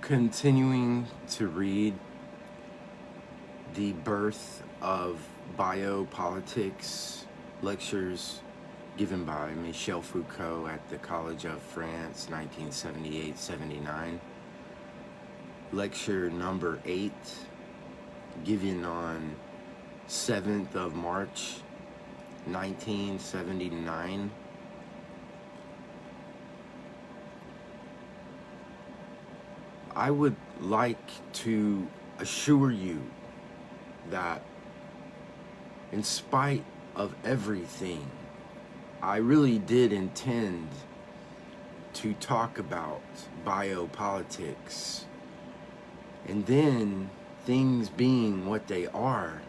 continuing to read The Birth of Biopolitics, lectures given by Michel Foucault at the College of France, 1978-79. Lecture number 8, given on 7th of March, 1979. I would like to assure you that in spite of everything, I really did intend to talk about biopolitics. And then, things being what they are,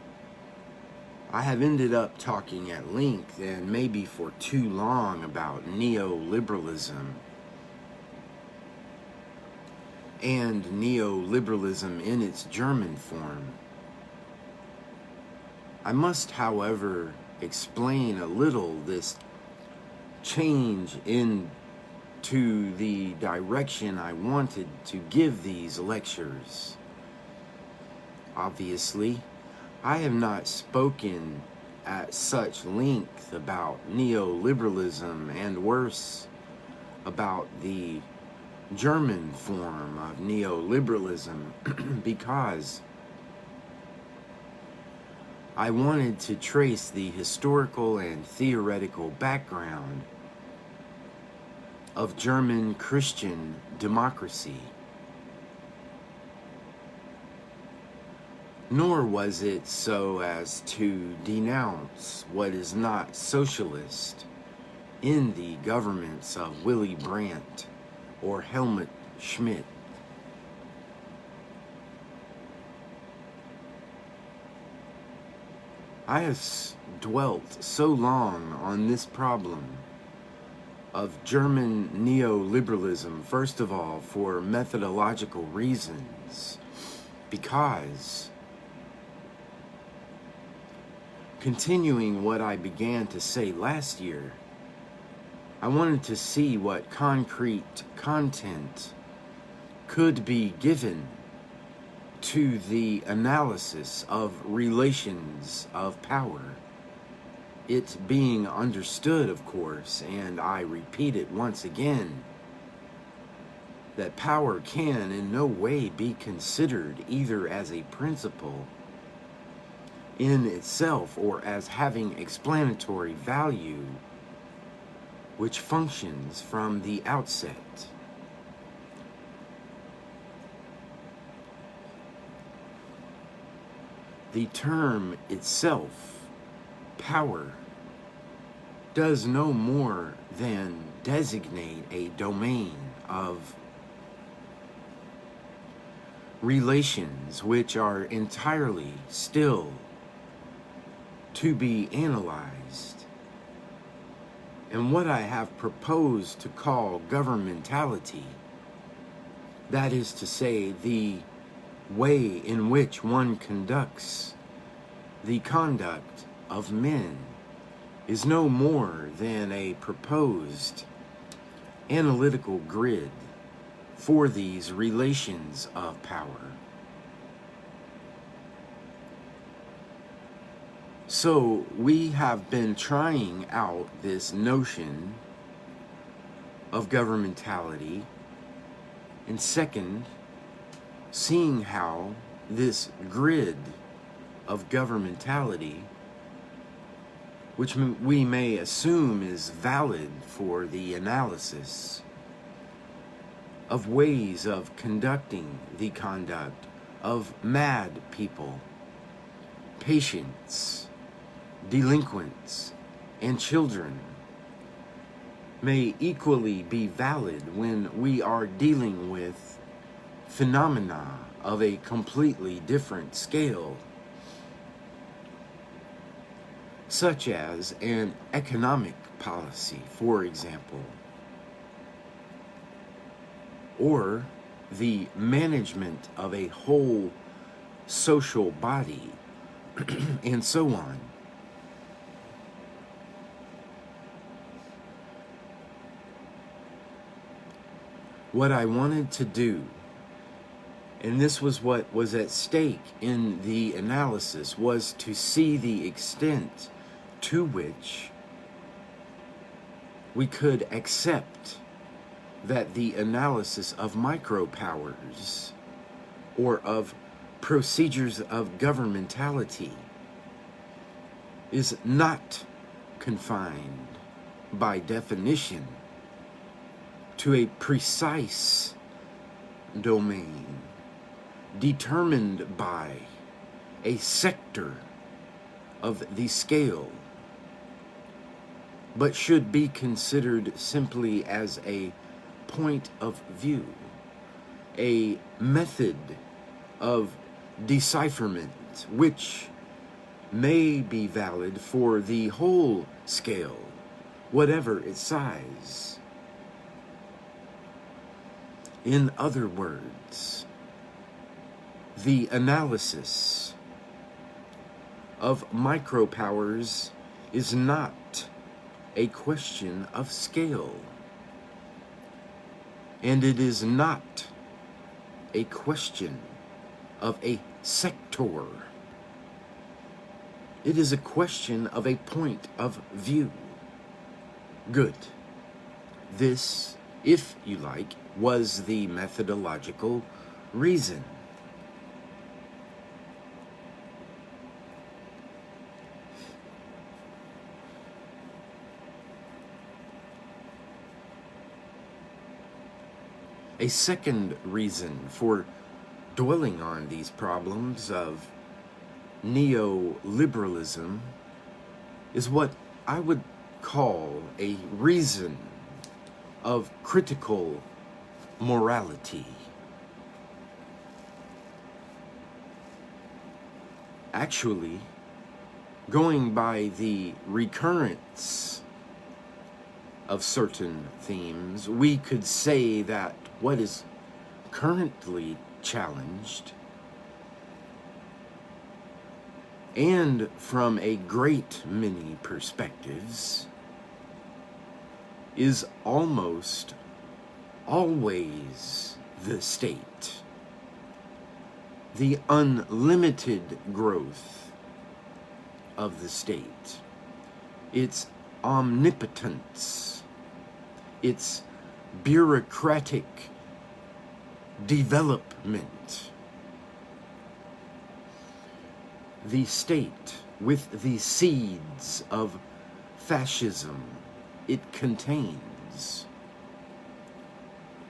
I have ended up talking at length and maybe for too long about neoliberalism and neoliberalism in its German form. I must, however, explain a little this change into the direction I wanted to give these lectures. Obviously, I have not spoken at such length about neoliberalism and worse, about the German form of neoliberalism because I wanted to trace the historical and theoretical background of German Christian democracy. Nor was it so as to denounce what is not socialist in the governments of Willy Brandt or Helmut Schmidt. I have dwelt so long on this problem of German neoliberalism, first of all, for methodological reasons, because continuing what I began to say last year, I wanted to see what concrete content could be given to the analysis of relations of power. It being understood, of course, and I repeat it once again, that power can in no way be considered either as a principle in itself or as having explanatory value which functions from the outset. The term itself, power, does no more than designate a domain of relations which are entirely still to be analyzed. And what I have proposed to call governmentality, that is to say, the way in which one conducts the conduct of men, is no more than a proposed analytical grid for these relations of power. So we have been trying out this notion of governmentality, and second, seeing how this grid of governmentality, which we may assume is valid for the analysis of ways of conducting the conduct of mad people, patients, delinquents, and children, may equally be valid when we are dealing with phenomena of a completely different scale, such as an economic policy, for example, or the management of a whole social body, and so on. What I wanted to do And this was what was at stake in the analysis, was to see the extent to which we could accept that the analysis of micropowers or of procedures of governmentality is not confined by definition to a precise domain determined by a sector of the scale, but should be considered simply as a point of view, a method of decipherment which may be valid for the whole scale, whatever its size. In other words, the analysis of micropowers is not a question of scale, and it is not a question of a sector. It is a question of a point of view. Good. This, if you like, was the methodological reason. A second reason for dwelling on these problems of neoliberalism is what I would call a reason of critical morality. Actually, going by the recurrence of certain themes, we could say that what is currently challenged, and from a great many perspectives, is almost always the state. The unlimited growth of the state, its omnipotence, its bureaucratic development. The state, with the seeds of fascism it contains,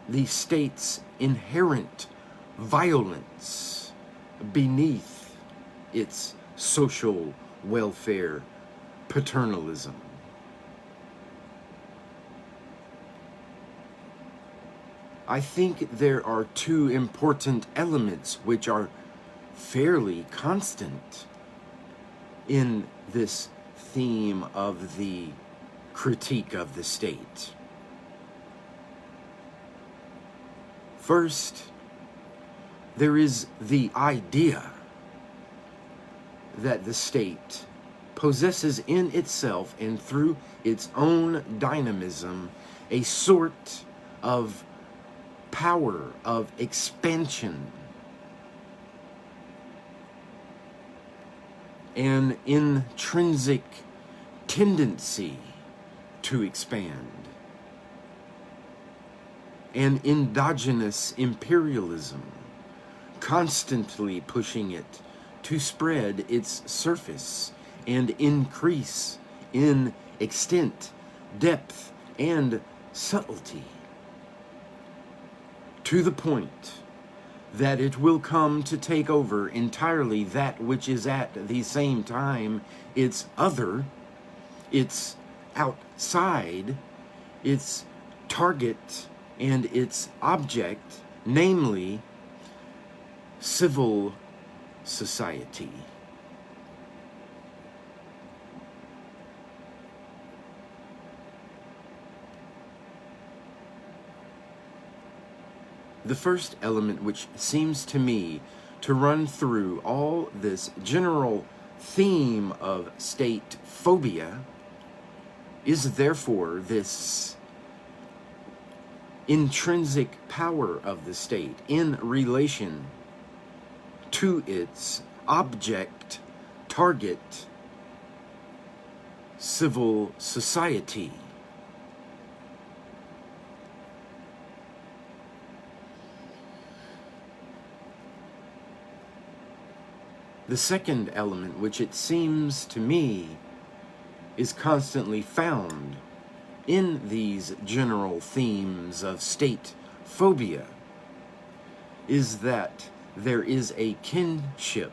the state's inherent violence beneath its social welfare paternalism. I think there are two important elements which are fairly constant in this theme of the critique of the state. First, there is the idea that the state possesses in itself and through its own dynamism a sort of power of expansion, an intrinsic tendency to expand, an endogenous imperialism constantly pushing it to spread its surface and increase in extent, depth, and subtlety, to the point that it will come to take over entirely that which is at the same time its other, its outside, its target, and its object, namely civil society. The first element which seems to me to run through all this general theme of state phobia is therefore this intrinsic power of the state in relation to its object, target, civil society. The second element, which it seems to me is constantly found in these general themes of state phobia, is that there is a kinship,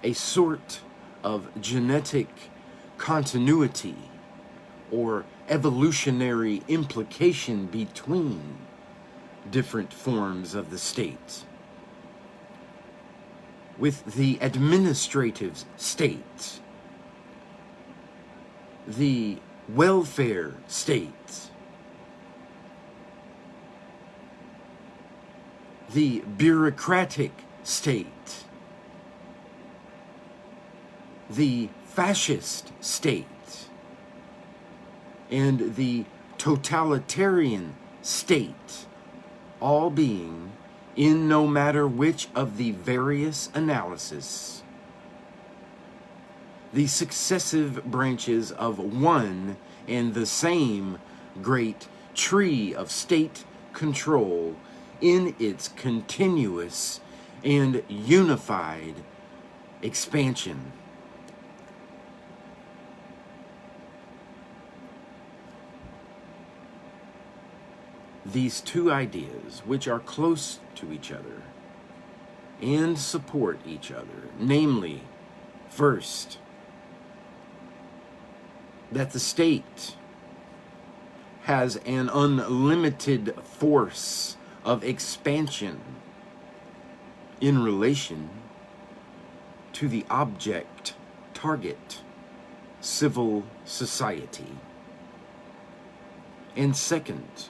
a sort of genetic continuity or evolutionary implication between different forms of the state. With the administrative state, the welfare state, the bureaucratic state, the fascist state, and the totalitarian state, all being in no matter which of the various analysis, the successive branches of one and the same great tree of state control in its continuous and unified expansion. These two ideas, which are close to each other and support each other, namely, first, that the state has an unlimited force of expansion in relation to the object, target, civil society. And second,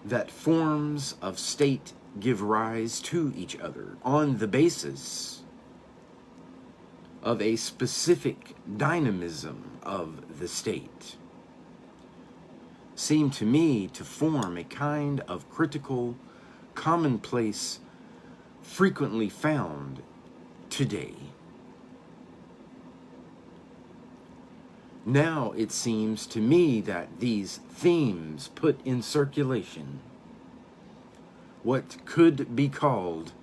that forms of state give rise to each other on the basis of a specific dynamism of the state, seem to me to form a kind of critical commonplace frequently found today. Now it seems to me that these themes put in circulation what could be called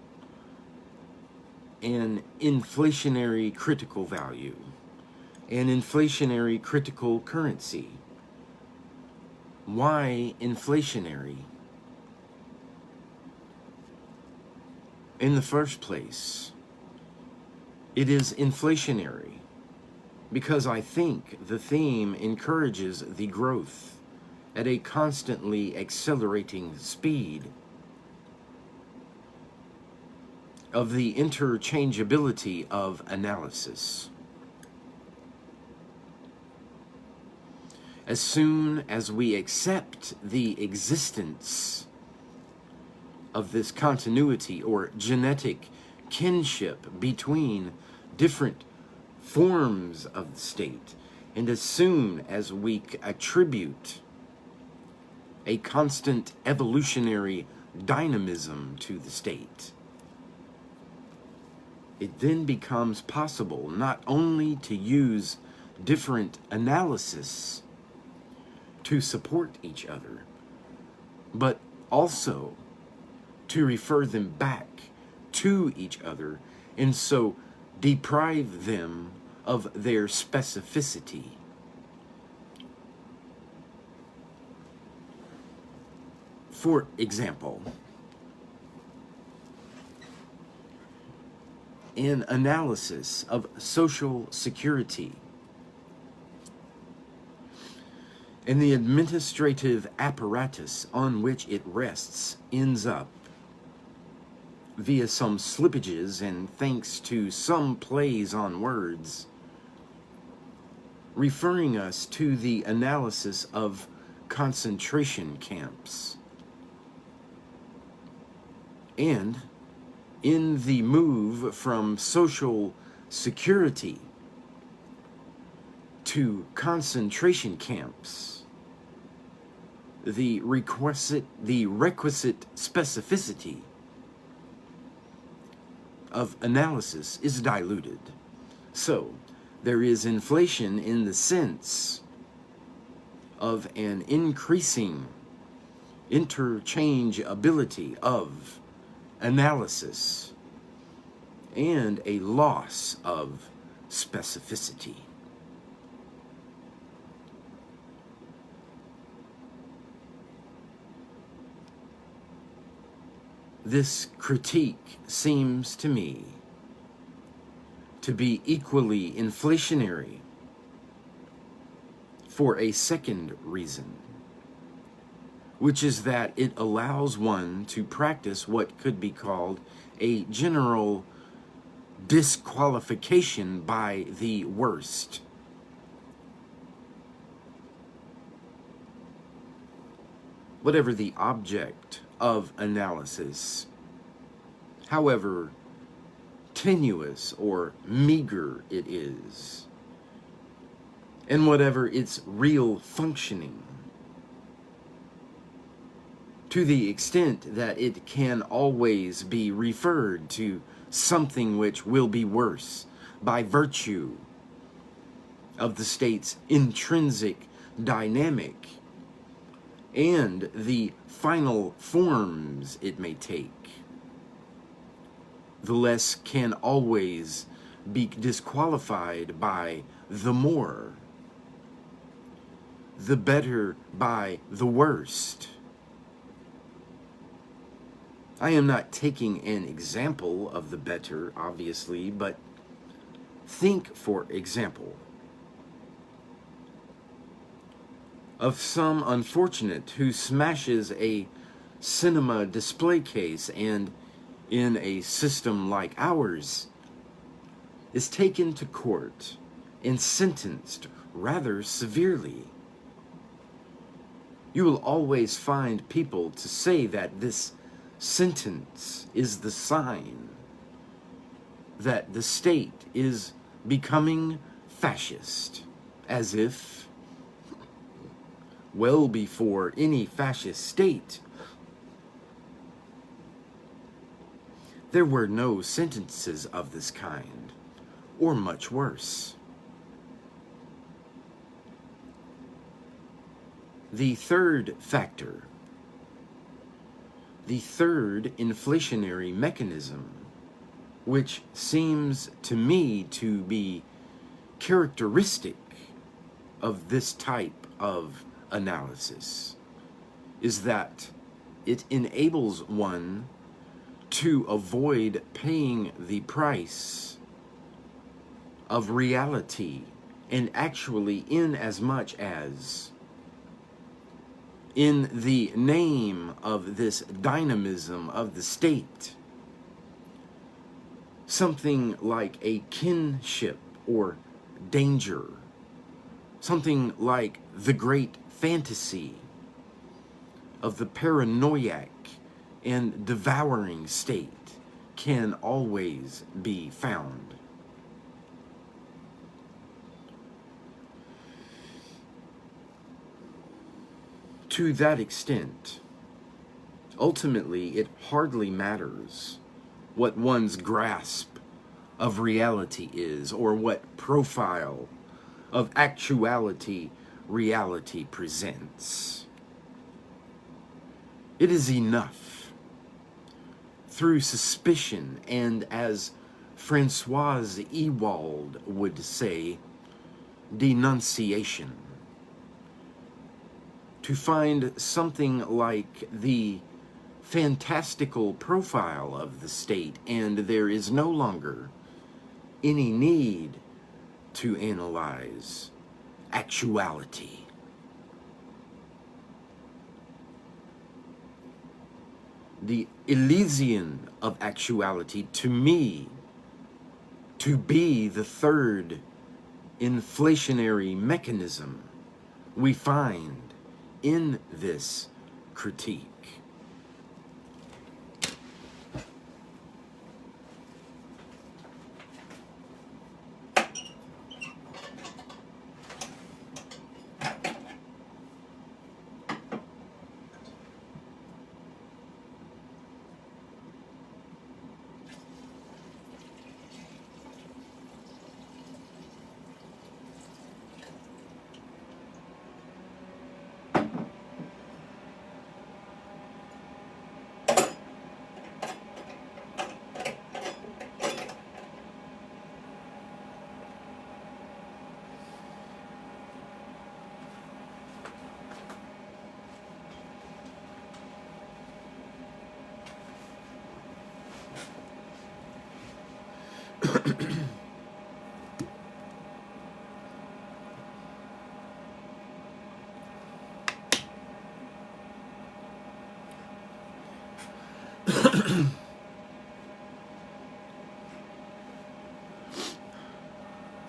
an inflationary critical value, an inflationary critical currency. Why inflationary? In the first place, it is inflationary because I think the theme encourages the growth at a constantly accelerating speed of the interchangeability of analysis. As soon as we accept the existence of this continuity or genetic kinship between different forms of the state, and as soon as we attribute a constant evolutionary dynamism to the state, it then becomes possible not only to use different analysis to support each other, but also to refer them back to each other and so deprive them of their specificity. For example, an analysis of Social Security and the administrative apparatus on which it rests ends up, via some slippages and thanks to some plays on words, referring us to the analysis of concentration camps. And in the move from Social Security to concentration camps, the requisite specificity of analysis is diluted. So, there is inflation in the sense of an increasing interchangeability of analysis and a loss of specificity. This critique seems to me to be equally inflationary for a second reason, which is that it allows one to practice what could be called a general disqualification by the worst. Whatever the object of analysis, however tenuous or meager it is, and whatever its real functioning, to the extent that it can always be referred to something which will be worse by virtue of the state's intrinsic dynamic and the final forms it may take, the less can always be disqualified by the more, the better by the worst. I am not taking an example of the better, obviously, but think, for example, of some unfortunate who smashes a cinema display case and, in a system like ours, is taken to court and sentenced rather severely. You will always find people to say that this sentence is the sign that the state is becoming fascist, as if, well before any fascist state, there were no sentences of this kind, or much worse. The third factor, the third inflationary mechanism, which seems to me to be characteristic of this type of analysis, is that it enables one to avoid paying the price of reality, and actually, in as much as, in the name of this dynamism of the state, something like a kinship or danger, something like the great fantasy of the paranoiac and devouring state can always be found. To that extent, ultimately, it hardly matters what one's grasp of reality is, or what profile of actuality reality presents. It is enough, through suspicion and, as Francoise Ewald would say, denunciation, to find something like the fantastical profile of the state, and there is no longer any need to analyze actuality. The Elysian of actuality, to me, to be the third inflationary mechanism we find in this critique.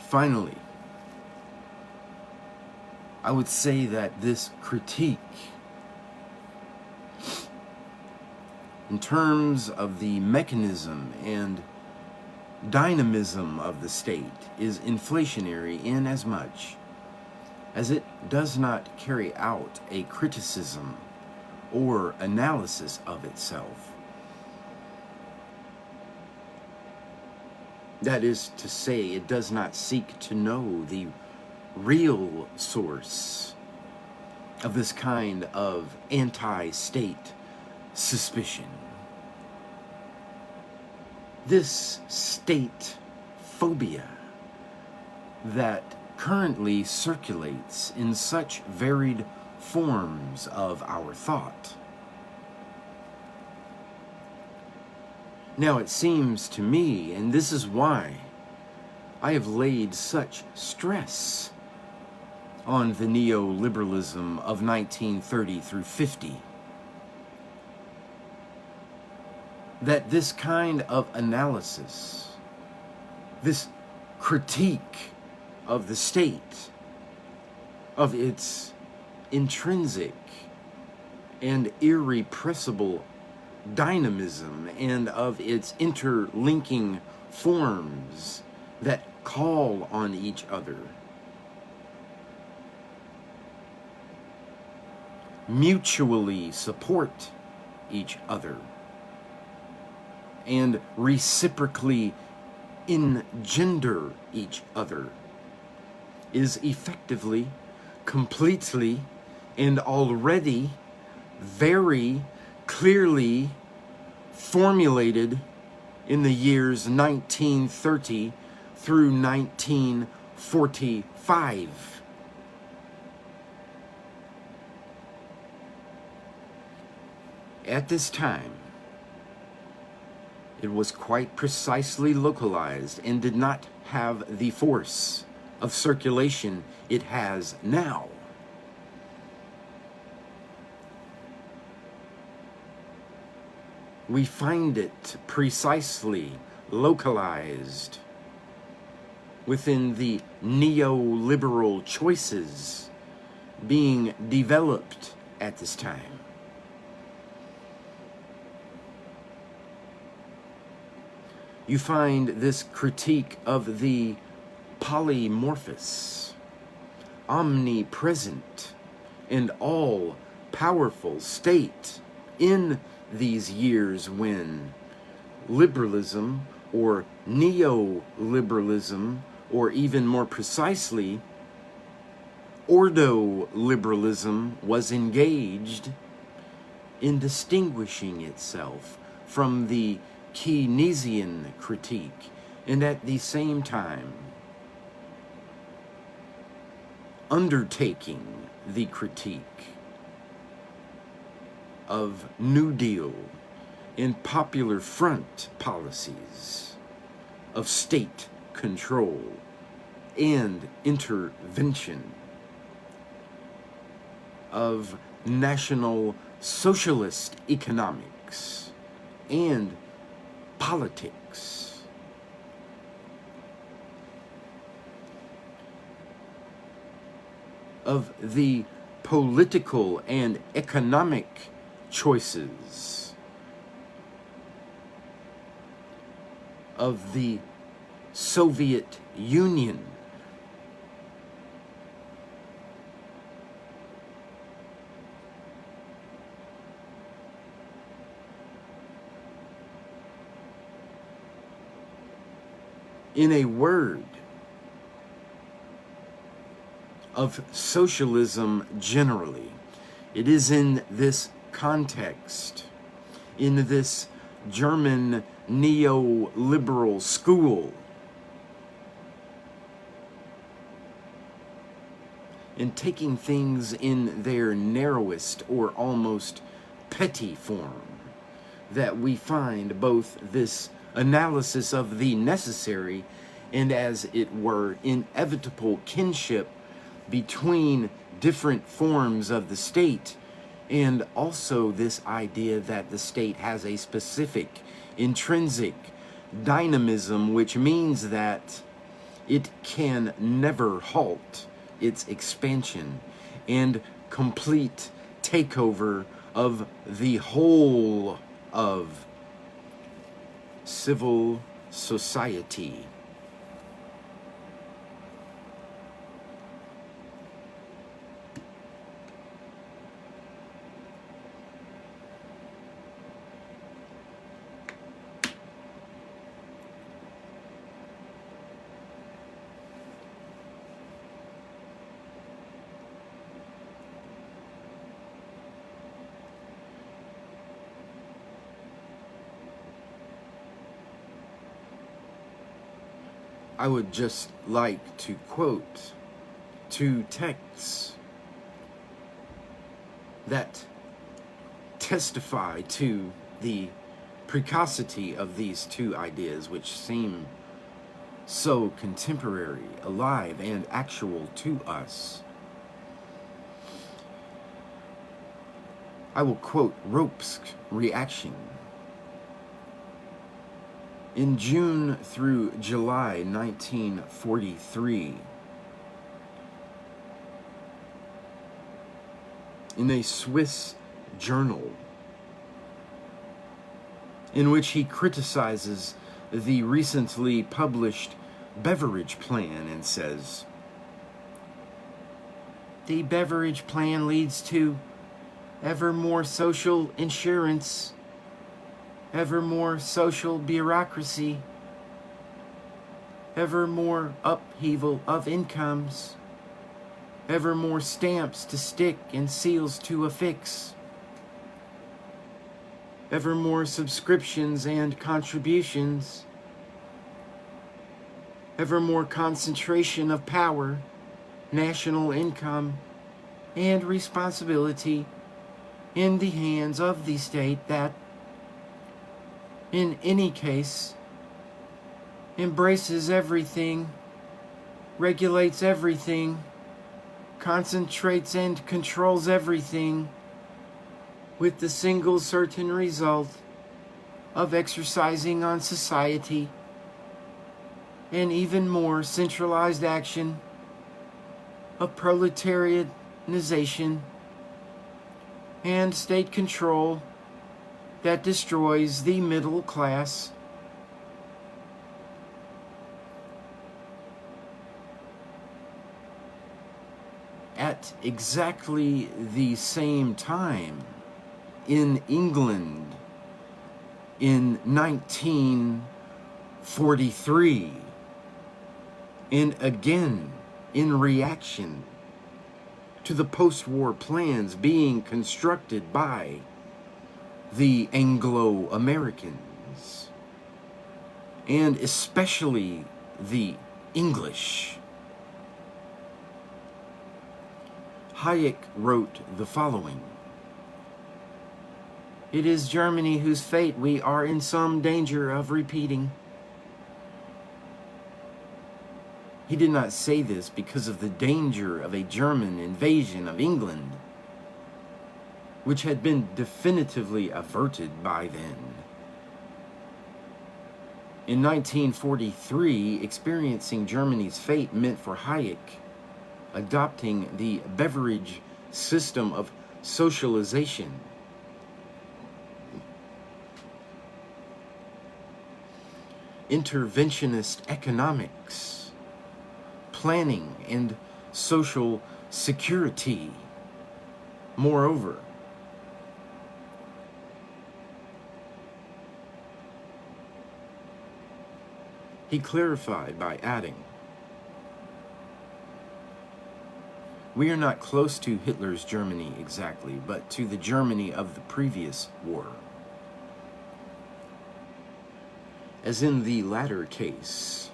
Finally, I would say that this critique, in terms of the mechanism and dynamism of the state, is inflationary in as much as it does not carry out a criticism or analysis of itself. That is to say, it does not seek to know the real source of this kind of anti-state suspicion. This state phobia that currently circulates in such varied forms of our thought. Now it seems to me, and this is why I have laid such stress on the neoliberalism of 1930 through 50, that this kind of analysis, this critique of the state, of its intrinsic and irrepressible dynamism, and of its interlinking forms that call on each other, mutually support each other, and reciprocally engender each other, is effectively, completely, and already very clearly formulated in the years 1930 through 1945. At this time, it was quite precisely localized and did not have the force of circulation it has now. We find it precisely localized within the neoliberal choices being developed at this time. You find this critique of the polymorphous, omnipresent, and all-powerful state in these years when liberalism or neoliberalism, or even more precisely, ordoliberalism, was engaged in distinguishing itself from the Keynesian critique, and at the same time undertaking the critique of New Deal and Popular Front policies of state control and intervention, of National Socialist economics and politics, of the political and economic choices of the Soviet Union, in a word, of socialism generally. It is in this context, in this German neoliberal school, and taking things in their narrowest or almost petty form, that we find both this analysis of the necessary and, as it were, inevitable kinship between different forms of the state, and also this idea that the state has a specific intrinsic dynamism, which means that it can never halt its expansion and complete takeover of the whole of civil society. I would just like to quote two texts that testify to the precocity of these two ideas, which seem so contemporary, alive, and actual to us. I will quote Ropes' reaction. In June through July 1943, in a Swiss journal, in which he criticizes the recently published beverage plan and says, "The beverage plan leads to ever more social insurance, ever more social bureaucracy, ever more upheaval of incomes, ever more stamps to stick and seals to affix, ever more subscriptions and contributions, ever more concentration of power, national income, and responsibility in the hands of the state that, in any case, embraces everything, regulates everything, concentrates and controls everything, with the single certain result of exercising on society an even more centralized action of proletarianization and state control that destroys the middle class." At exactly the same time, in England, in 1943, and again in reaction to the post-war plans being constructed by the Anglo-Americans, and especially the English, Hayek wrote the following: "It is Germany whose fate we are in some danger of repeating." He did not say this because of the danger of a German invasion of England, which had been definitively averted by then. In 1943, experiencing Germany's fate meant for Hayek adopting the beverage system of socialization, interventionist economics, planning, and social security. Moreover, he clarified by adding, "We are not close to Hitler's Germany exactly, but to the Germany of the previous war. As in the latter case,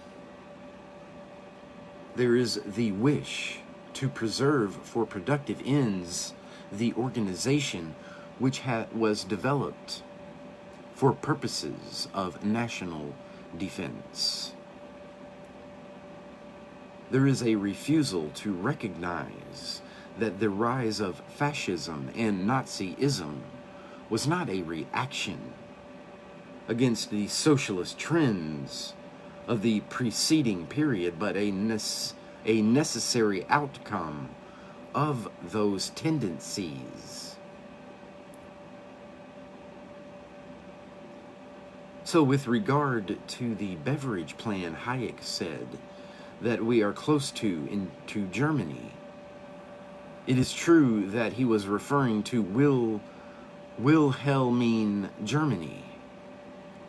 there is the wish to preserve for productive ends the organization which was developed for purposes of national defense. There is a refusal to recognize that the rise of fascism and Nazism was not a reaction against the socialist trends of the preceding period, but a necessary outcome of those tendencies. So with regard to the beverage plan, Hayek said that we are close to Germany. It is true that he was referring to Wilhelmine Germany,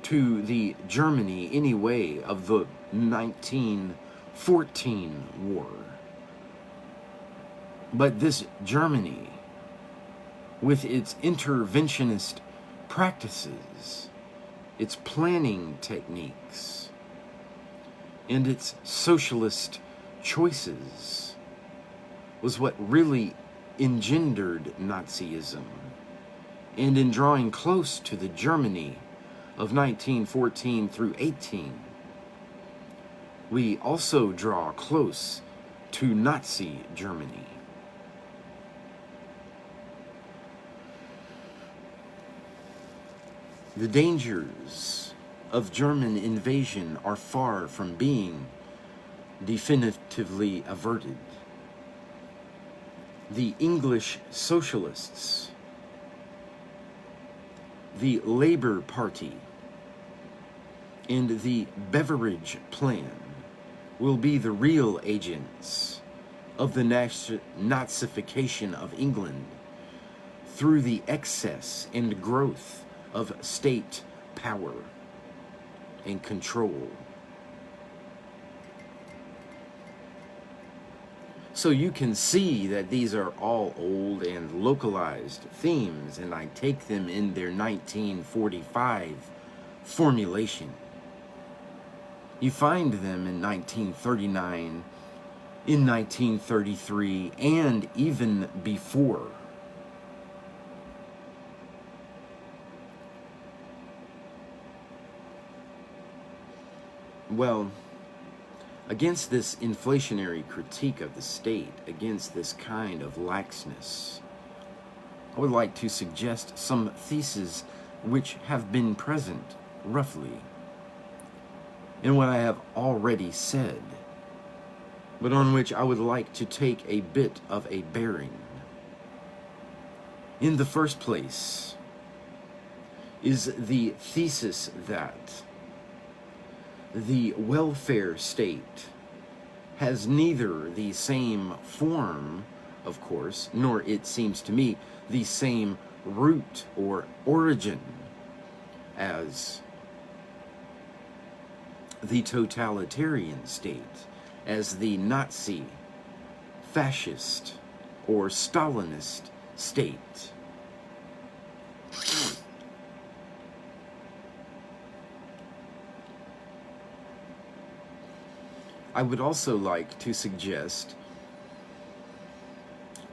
to the Germany, anyway, of the 1914 war. But this Germany, with its interventionist practices, its planning techniques, and its socialist choices, was what really engendered Nazism. And in drawing close to the Germany of 1914 through 18, we also draw close to Nazi Germany. The dangers of German invasion are far from being definitively averted. The English socialists, the Labour Party, and the beverage plan will be the real agents of the Nazification of England through the excess and growth of state power and control. So you can see that these are all old and localized themes, and I take them in their 1945 formulation. You find them in 1939, in 1933, and even before. Well, against this inflationary critique of the state, against this kind of laxness, I would like to suggest some theses which have been present, roughly, in what I have already said, but on which I would like to take a bit of a bearing. In the first place is the thesis that the welfare state has neither the same form, of course, nor, it seems to me, the same root or origin as the totalitarian state, as the Nazi, fascist, or Stalinist state. I would also like to suggest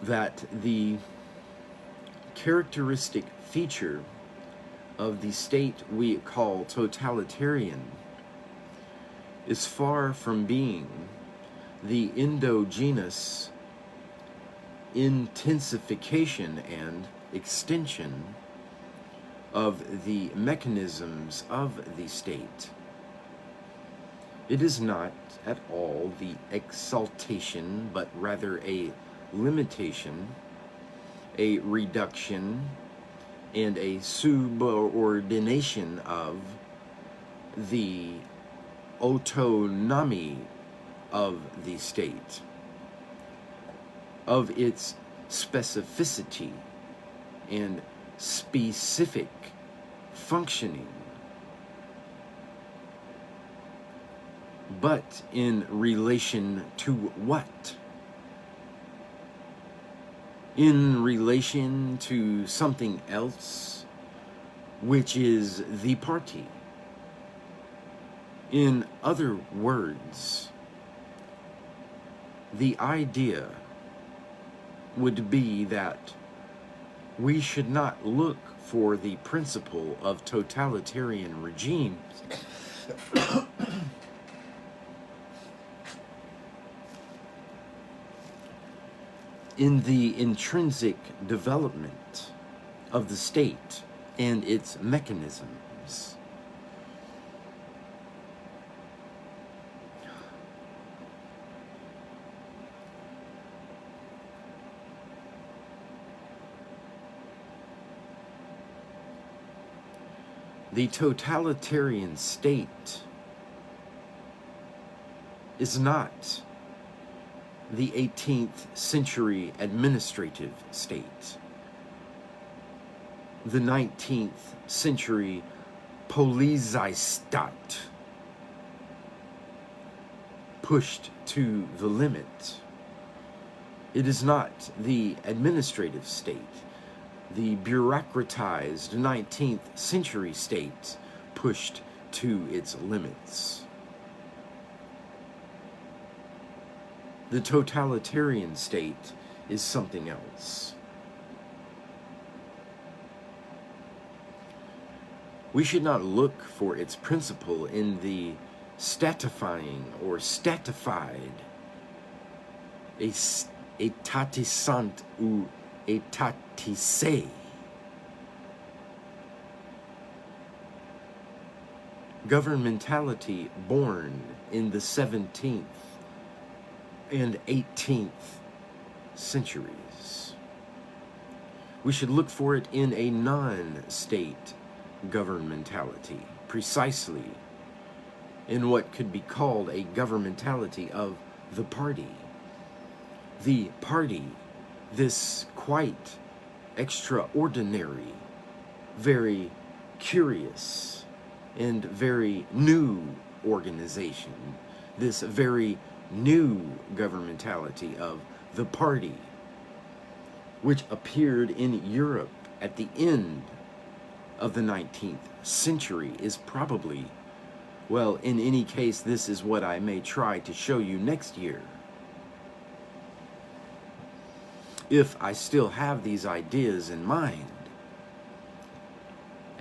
that the characteristic feature of the state we call totalitarian is far from being the endogenous intensification and extension of the mechanisms of the state. It is not at all the exaltation, but rather a limitation, a reduction, and a subordination of the autonomy of the state, of its specificity and specific functioning. But in relation to what? In relation to something else, which is the party. In other words, the idea would be that We should not look for the principle of totalitarian regimes in the intrinsic development of the state and its mechanisms. The totalitarian state is not the 18th century administrative state, the 19th century Polizeistaat pushed to the limit. It is not the administrative state, the bureaucratized 19th century state pushed to its limits. The totalitarian state is something else. We should not look for its principle in the statifying or statified, étatisant ou étatisé, governmentality born in the 17th and 18th centuries. We should look for it in a non-state governmentality, precisely in what could be called a governmentality of the party. The party, this quite extraordinary, very curious, and very new organization, this very new governmentality of the party, which appeared in Europe at the end of the 19th century, is probably, well, in any case, this is what I may try to show you next year, if I still have these ideas in mind,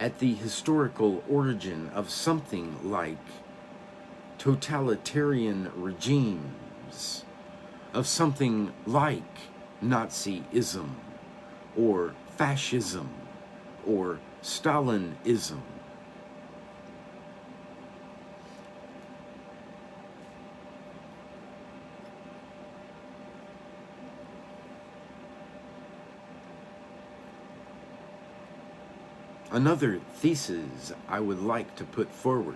at the historical origin of something like totalitarian regimes, of something like Nazism or fascism or Stalinism. Another thesis I would like to put forward,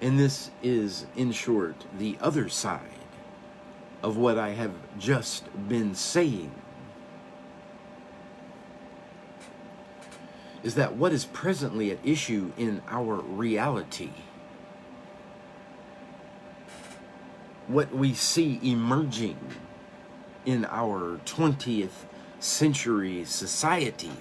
and this is, in short, the other side of what I have just been saying, is that what is presently at issue in our reality, what we see emerging in our 20th century societies,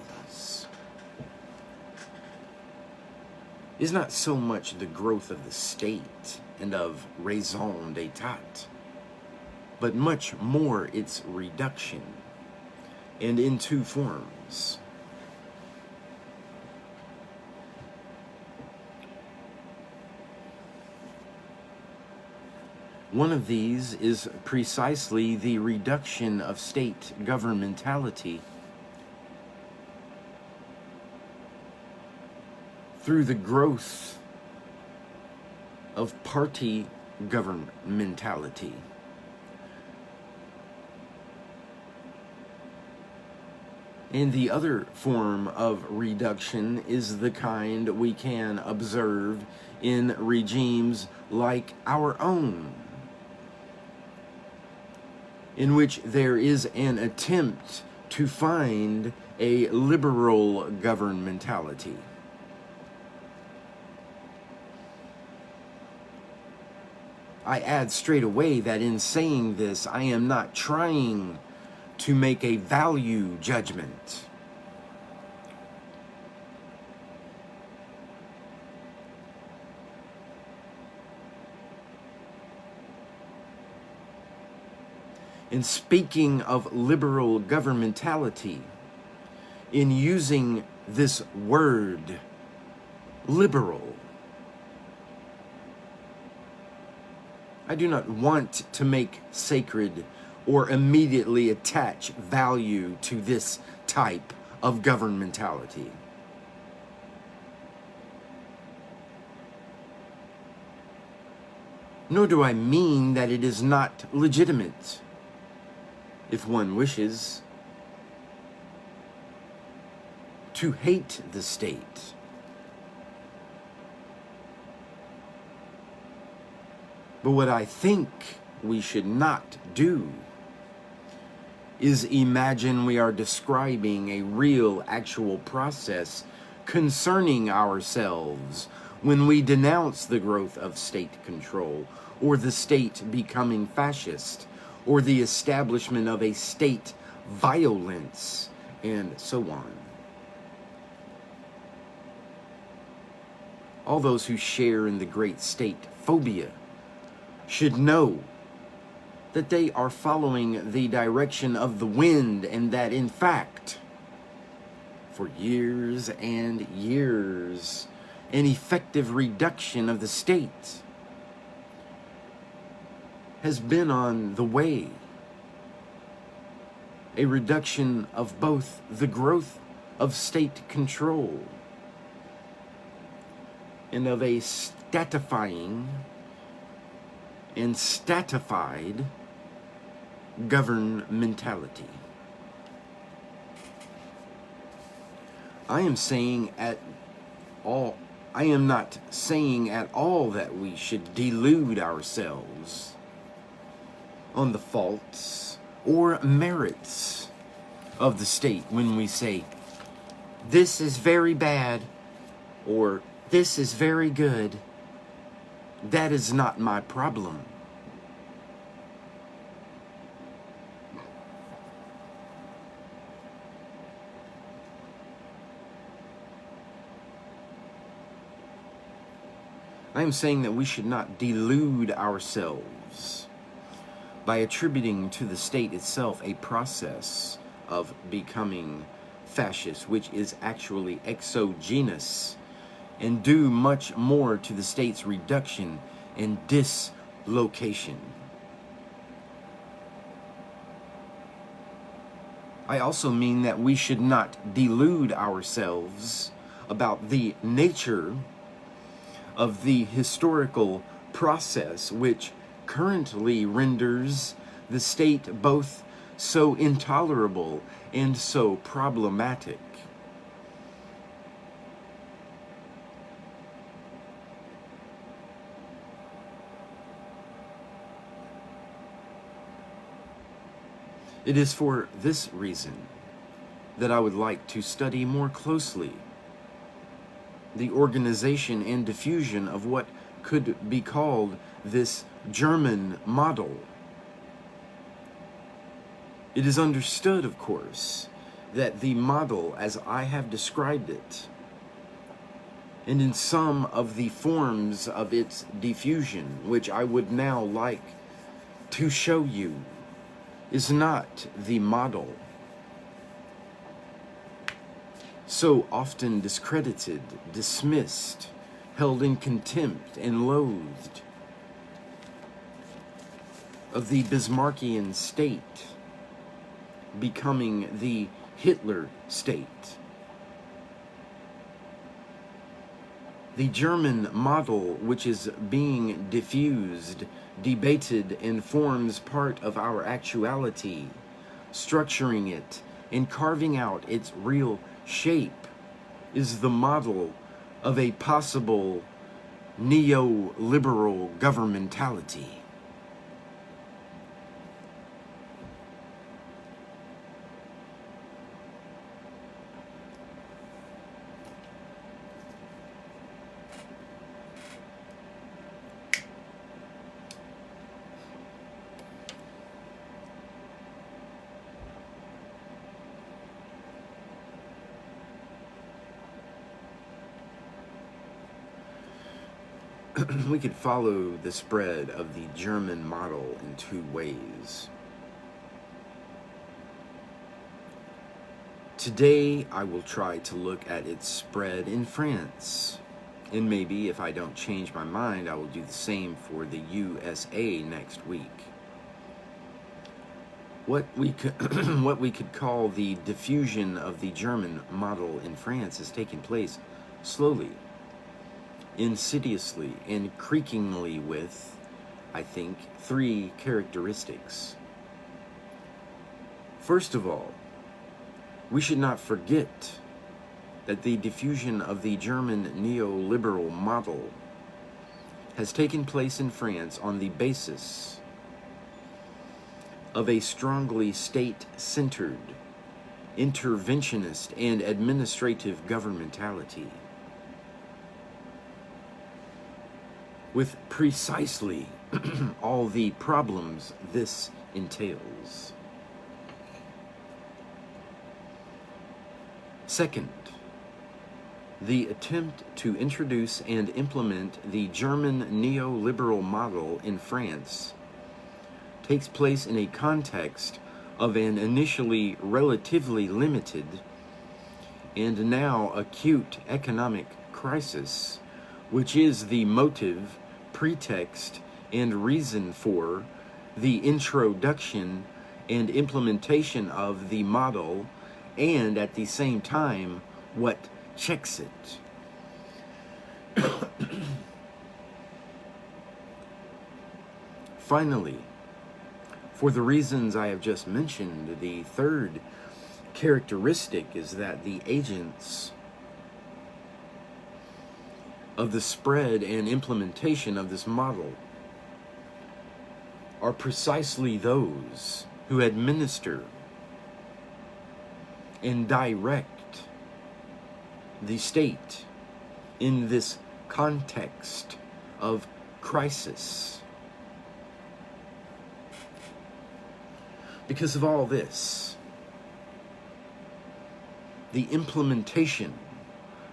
is not so much the growth of the state and of raison d'etat, but much more its reduction, and in two forms. One of these is precisely the reduction of state governmentality through the growth of party governmentality. And the other form of reduction is the kind we can observe in regimes like our own, in which there is an attempt to find a liberal governmentality. I add straight away that in saying this, I am not trying to make a value judgment. In speaking of liberal governmentality, in using this word, liberal, I do not want to make sacred or immediately attach value to this type of governmentality. Nor do I mean that it is not legitimate, if one wishes, to hate the state. But what I think we should not do is imagine we are describing a real, actual process concerning ourselves when we denounce the growth of state control, or the state becoming fascist, or the establishment of a state violence, and so on. All those who share in the great state phobia should know that they are following the direction of the wind, and that in fact, for years and years, an effective reduction of the state has been on the way. A reduction of both the growth of state control and of a statifying and statified governmentality. I am not saying at all that we should delude ourselves on the faults or merits of the state when we say, this is very bad, or this is very good. That is not my problem. I am saying that we should not delude ourselves by attributing to the state itself a process of becoming fascist, which is actually exogenous and do much more to the state's reduction and dislocation. I also mean that we should not delude ourselves about the nature of the historical process which currently renders the state both so intolerable and so problematic. It is for this reason that I would like to study more closely the organization and diffusion of what could be called this German model. It is understood, of course, that the model as I have described it, and in some of the forms of its diffusion, which I would now like to show you, is not the model so often discredited, dismissed, held in contempt, and loathed of the Bismarckian state becoming the Hitler state. The German model, which is being diffused, debated, and forms part of our actuality, structuring it and carving out its real shape, is the model of a possible neoliberal governmentality. We could follow the spread of the German model in two ways. Today, I will try to look at its spread in France. And maybe if I don't change my mind, I will do the same for the USA next week. What we could call the diffusion of the German model in France has taken place slowly, insidiously, and creakingly with, I think, 3 characteristics. First of all, we should not forget that the diffusion of the German neoliberal model has taken place in France on the basis of a strongly state-centered, interventionist, and administrative governmentality, with precisely all the problems this entails. Second, the attempt to introduce and implement the German neoliberal model in France takes place in a context of an initially relatively limited and now acute economic crisis, which is the motive, pretext, and reason for the introduction and implementation of the model, and at the same time, what checks it. Finally, for the reasons I have just mentioned, the third characteristic is that the agents of the spread and implementation of this model are precisely those who administer and direct the state in this context of crisis. Because of all this, the implementation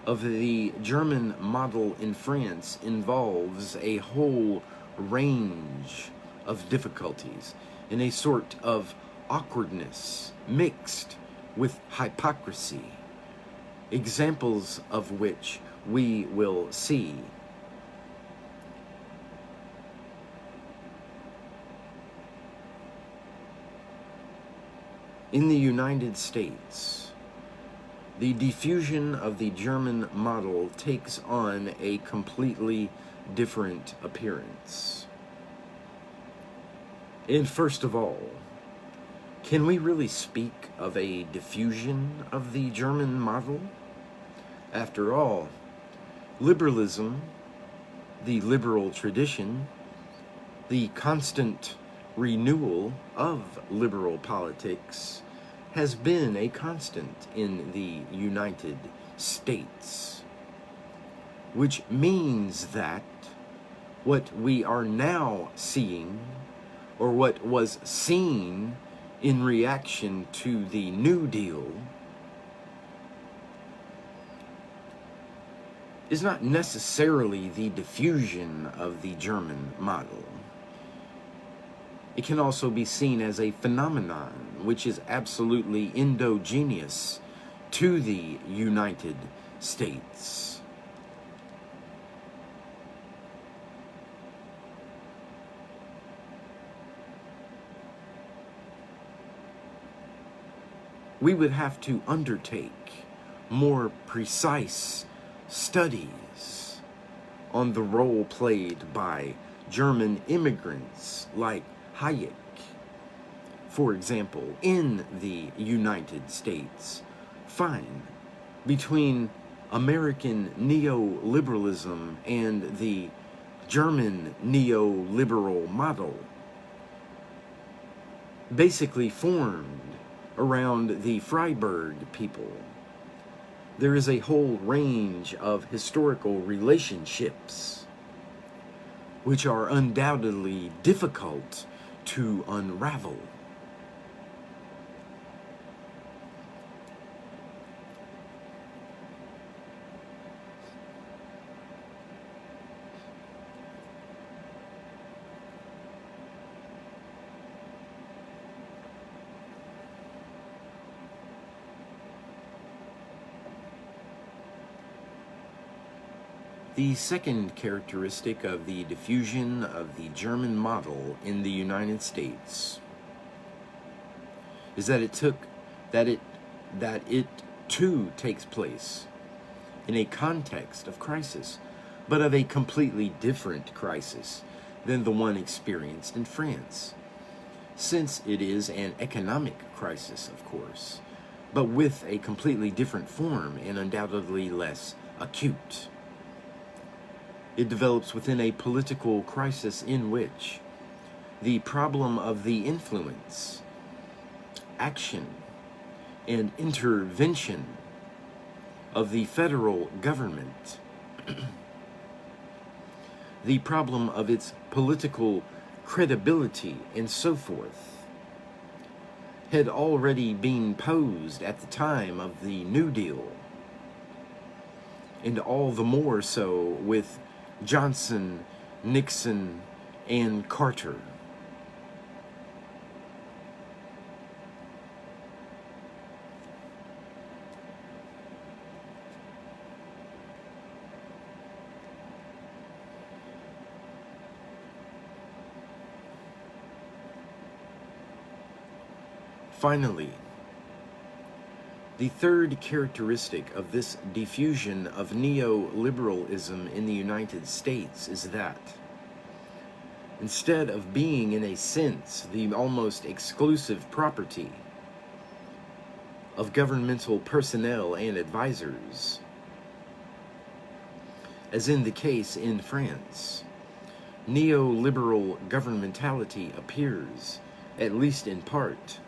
of the German model in France involves a whole range of difficulties and a sort of awkwardness mixed with hypocrisy, examples of which we will see. In the United States, the diffusion of the German model takes on a completely different appearance. And first of all, can we really speak of a diffusion of the German model? After all, liberalism, the liberal tradition, the constant renewal of liberal politics has been a constant in the United States, which means that what we are now seeing, or what was seen in reaction to the New Deal, is not necessarily the diffusion of the German model. It can also be seen as a phenomenon which is absolutely endogenous to the United States. We would have to undertake more precise studies on the role played by German immigrants like Hayek, for example, in the United States. Fine, between American neoliberalism and the German neoliberal model, basically formed around the Freiburg people, there is a whole range of historical relationships which are undoubtedly difficult to unravel. The second characteristic of the diffusion of the German model in the United States is that it too takes place in a context of crisis, but of a completely different crisis than the one experienced in France, since it is an economic crisis, of course, but with a completely different form and undoubtedly less acute. It develops within a political crisis in which the problem of the influence, action, and intervention of the federal government, the problem of its political credibility, and so forth, had already been posed at the time of the New Deal, and all the more so with Johnson, Nixon, and Carter. Finally, the third characteristic of this diffusion of neoliberalism in the United States is that, instead of being, in a sense, the almost exclusive property of governmental personnel and advisors, as in the case in France, neoliberal governmentality appears, at least in part,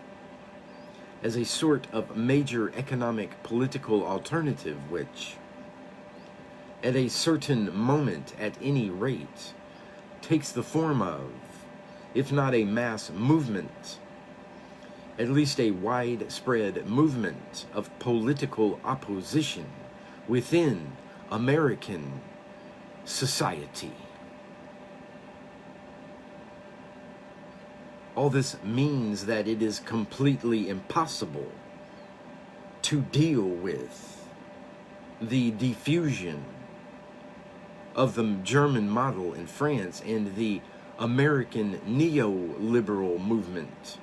as a sort of major economic political alternative which, at a certain moment at any rate, takes the form of, if not a mass movement, at least a widespread movement of political opposition within American society. All this means that it is completely impossible to deal with the diffusion of the German model in France and the American neoliberal movement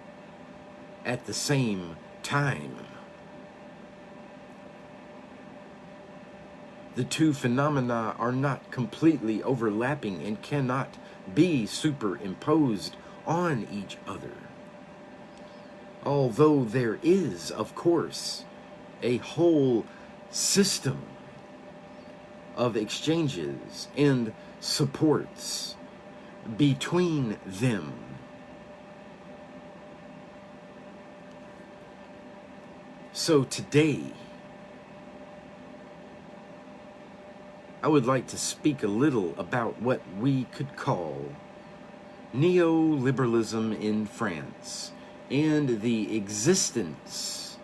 at the same time. The two phenomena are not completely overlapping and cannot be superimposed on each other. Although there is, of course, a whole system of exchanges and supports between them. So today, I would like to speak a little about what we could call neoliberalism in France and the existence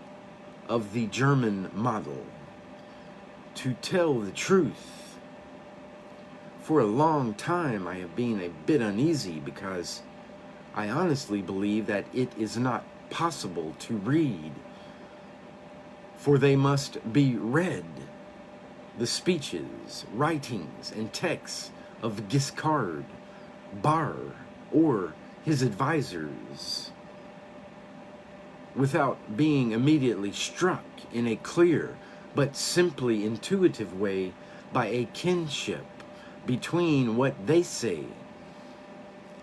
of the German model. To tell the truth, for a long time I have been a bit uneasy because I honestly believe that it is not possible to read, for they must be read, the speeches, writings, and texts of Giscard, Barre, or his advisors, without being immediately struck in a clear but simply intuitive way by a kinship between what they say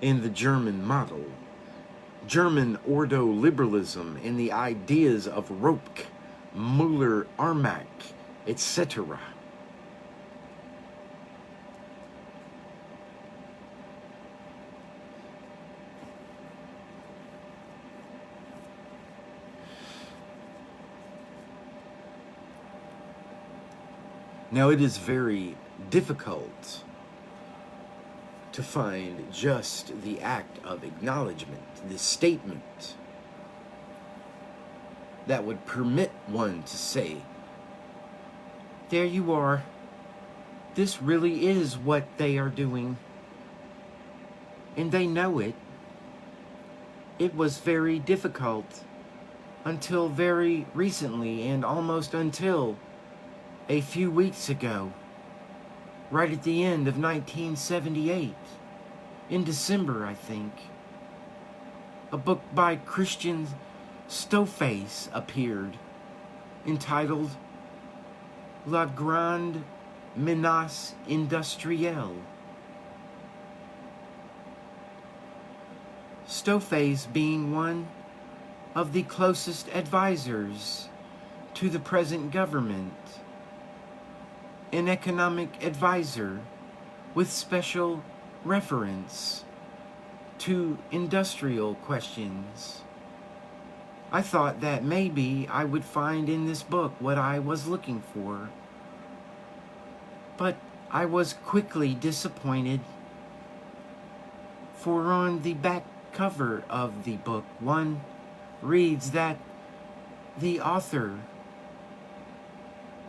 and the German model, German ordoliberalism, and the ideas of Ropke, Müller, Armack, etc. Now, it is very difficult to find just the act of acknowledgement, the statement that would permit one to say, there you are, this really is what they are doing, and they know it. It was very difficult until very recently, and almost until a few weeks ago. right at the end of 1978, in December, I think. A book by Christian Stowface appeared, entitled La Grande Menace Industrielle. Stowface being one of the closest advisors to the present government, an economic advisor with special reference to industrial questions. I thought that maybe I would find in this book what I was looking for, but I was quickly disappointed, for on the back cover of the book one reads that the author,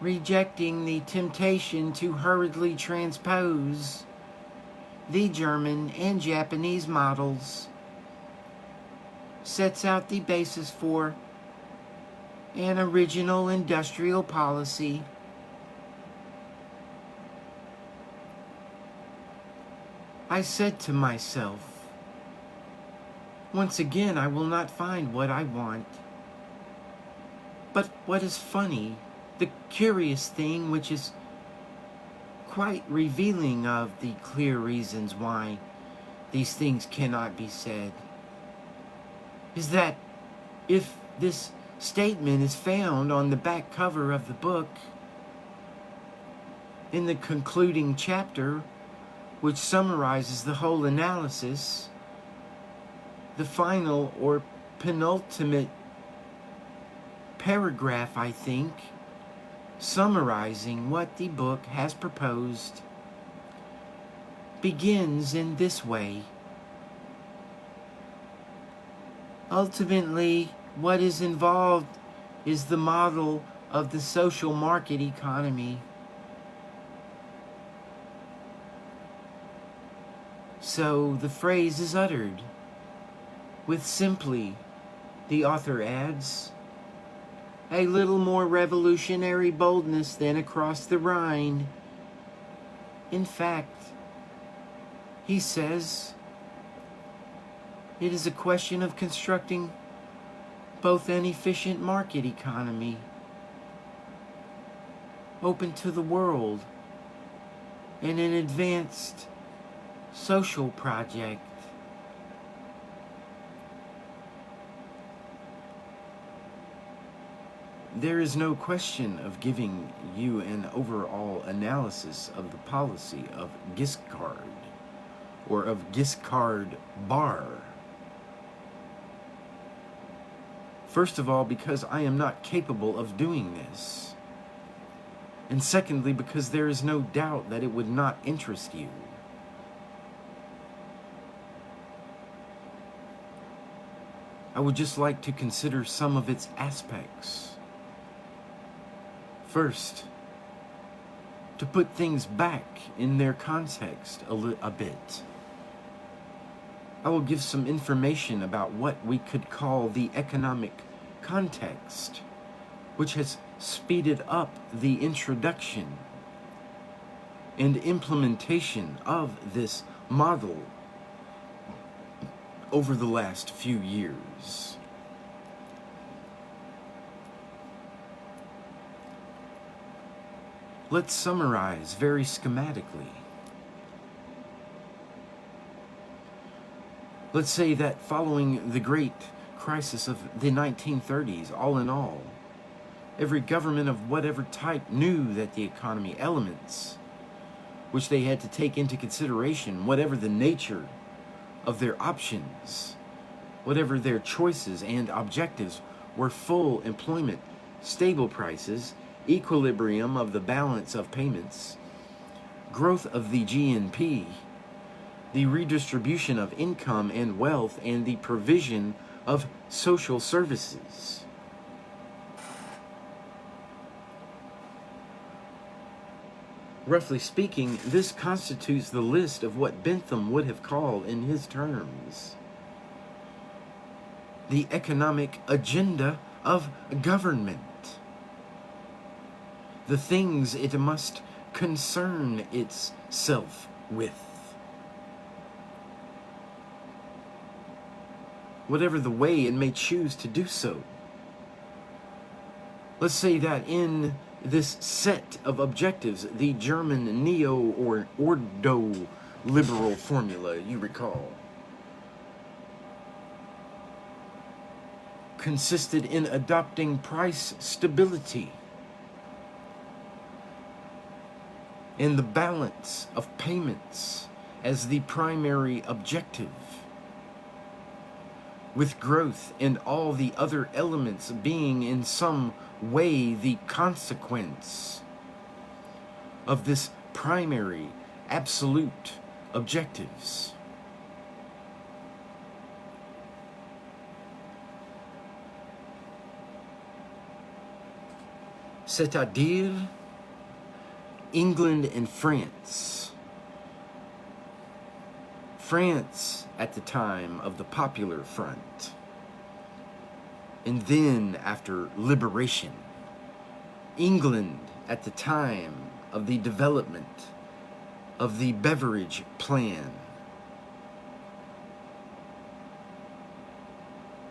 rejecting the temptation to hurriedly transpose the German and Japanese models, sets out the basis for an original industrial policy. I said to myself, once again, I will not find what I want. But what is funny, the curious thing, which is quite revealing of the clear reasons why these things cannot be said, is that if this statement is found on the back cover of the book, in the concluding chapter, which summarizes the whole analysis, the final or penultimate paragraph, I think, summarizing what the book has proposed, begins in this way. Ultimately, what is involved is the model of the social market economy. So the phrase is uttered with simply, the author adds, a little more revolutionary boldness than across the Rhine. In fact, he says, it is a question of constructing both an efficient market economy, open to the world, and an advanced social project. There is no question of giving you an overall analysis of the policy of Giscard, or of Giscard-Barre. First of all, because I am not capable of doing this. And secondly, because there is no doubt that it would not interest you. I would just like to consider some of its aspects. First, to put things back in their context a bit, I will give some information about what we could call the economic context, which has speeded up the introduction and implementation of this model over the last few years. Let's summarize very schematically. Let's say that following the great crisis of the 1930s, all in all, every government of whatever type knew that the economy elements, which they had to take into consideration, whatever the nature of their options, whatever their choices and objectives, were full employment, stable prices, equilibrium of the balance of payments, growth of the GNP, the redistribution of income and wealth, and the provision of social services. Roughly speaking, this constitutes the list of what Bentham would have called, in his terms, the economic agenda of government. The things it must concern itself with. Whatever the way it may choose to do so. Let's say that in this set of objectives, the German neo or ordo liberal formula, you recall, consisted in adopting price stability and the balance of payments as the primary objective, with growth and all the other elements being in some way the consequence of this primary absolute objectives. C'est-à-dire England and France. France at the time of the Popular Front. And then after liberation, England at the time of the development of the Beveridge Plan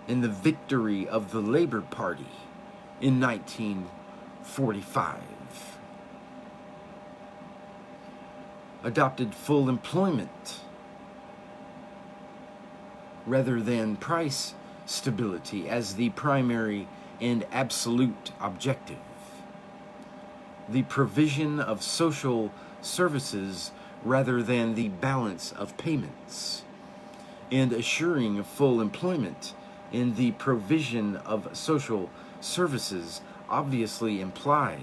and the victory of the Labour Party in 1945. Adopted full employment rather than price stability as the primary and absolute objective. The provision of social services rather than the balance of payments, and assuring full employment in the provision of social services obviously implied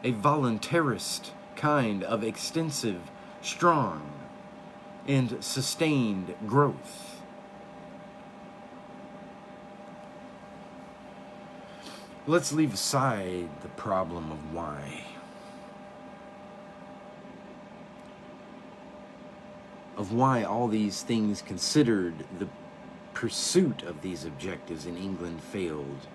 a voluntarist kind of extensive, strong, and sustained growth. Let's leave aside the problem of why. Of why all these things considered the pursuit of these objectives in England failed,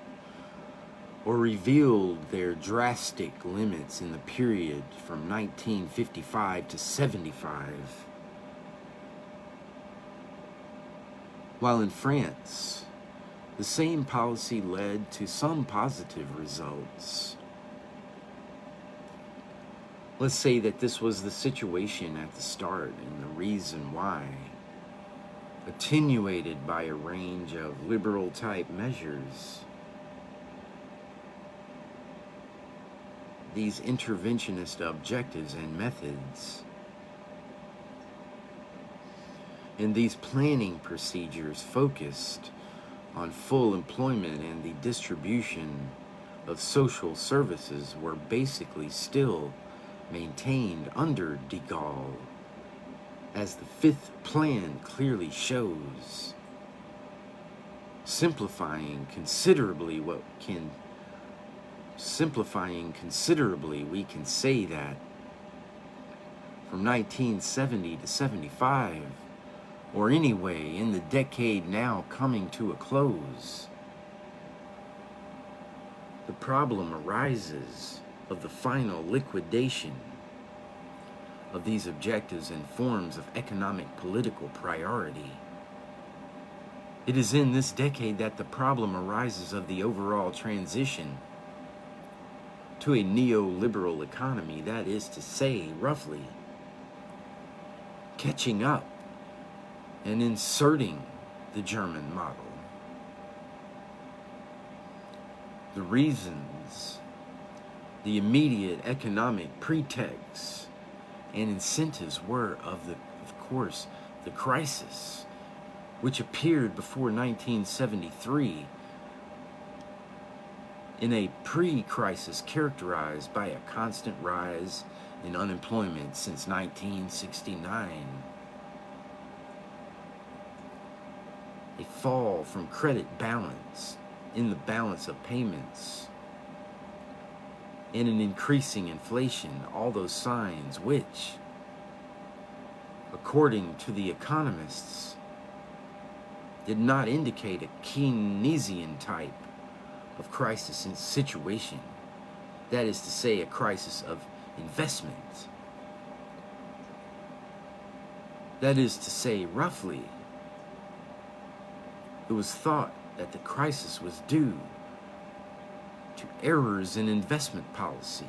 or revealed their drastic limits in the period from 1955 to 75. While in France, the same policy led to some positive results. Let's say that this was the situation at the start and the reason why, attenuated by a range of liberal type measures. These interventionist objectives and methods, and these planning procedures focused on full employment and the distribution of social services were basically still maintained under de Gaulle, as the fifth plan clearly shows, simplifying considerably, we can say that from 1970 to 75, or anyway in the decade now coming to a close, the problem arises of the final liquidation of these objectives and forms of economic political priority. It is in this decade that the problem arises of the overall transition to a neoliberal economy, that is to say, roughly, catching up and inserting the German model. The reasons, the immediate economic pretexts and incentives were of course, the crisis, which appeared before 1973 in a pre-crisis characterized by a constant rise in unemployment since 1969. A fall from credit balance in the balance of payments, and an increasing inflation, all those signs which, according to the economists, did not indicate a Keynesian type of crisis situation, That is to say, a crisis of investment. That is to say, roughly, it was thought that the crisis was due to errors in investment policy,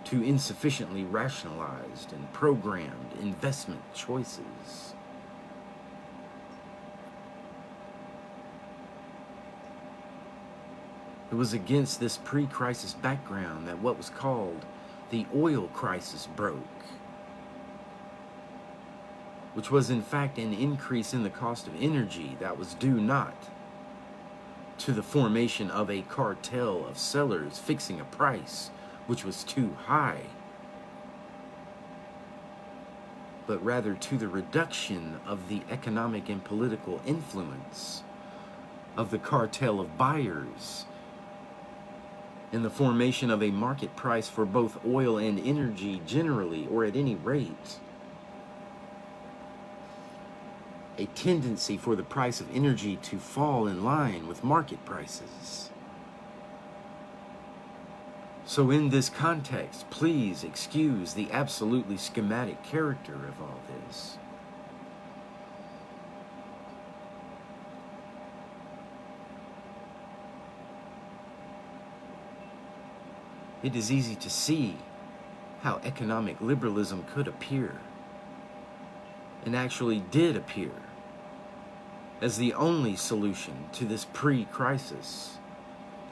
to insufficiently rationalized and programmed investment choices. It was against this pre-crisis background that what was called the oil crisis broke, which was in fact an increase in the cost of energy that was due not to the formation of a cartel of sellers fixing a price which was too high, but rather to the reduction of the economic and political influence of the cartel of buyers and the formation of a market price for both oil and energy generally, or at any rate, a tendency for the price of energy to fall in line with market prices. So in this context, please excuse the absolutely schematic character of all this. It is easy to see how economic liberalism could appear, and actually did appear, as the only solution to this pre-crisis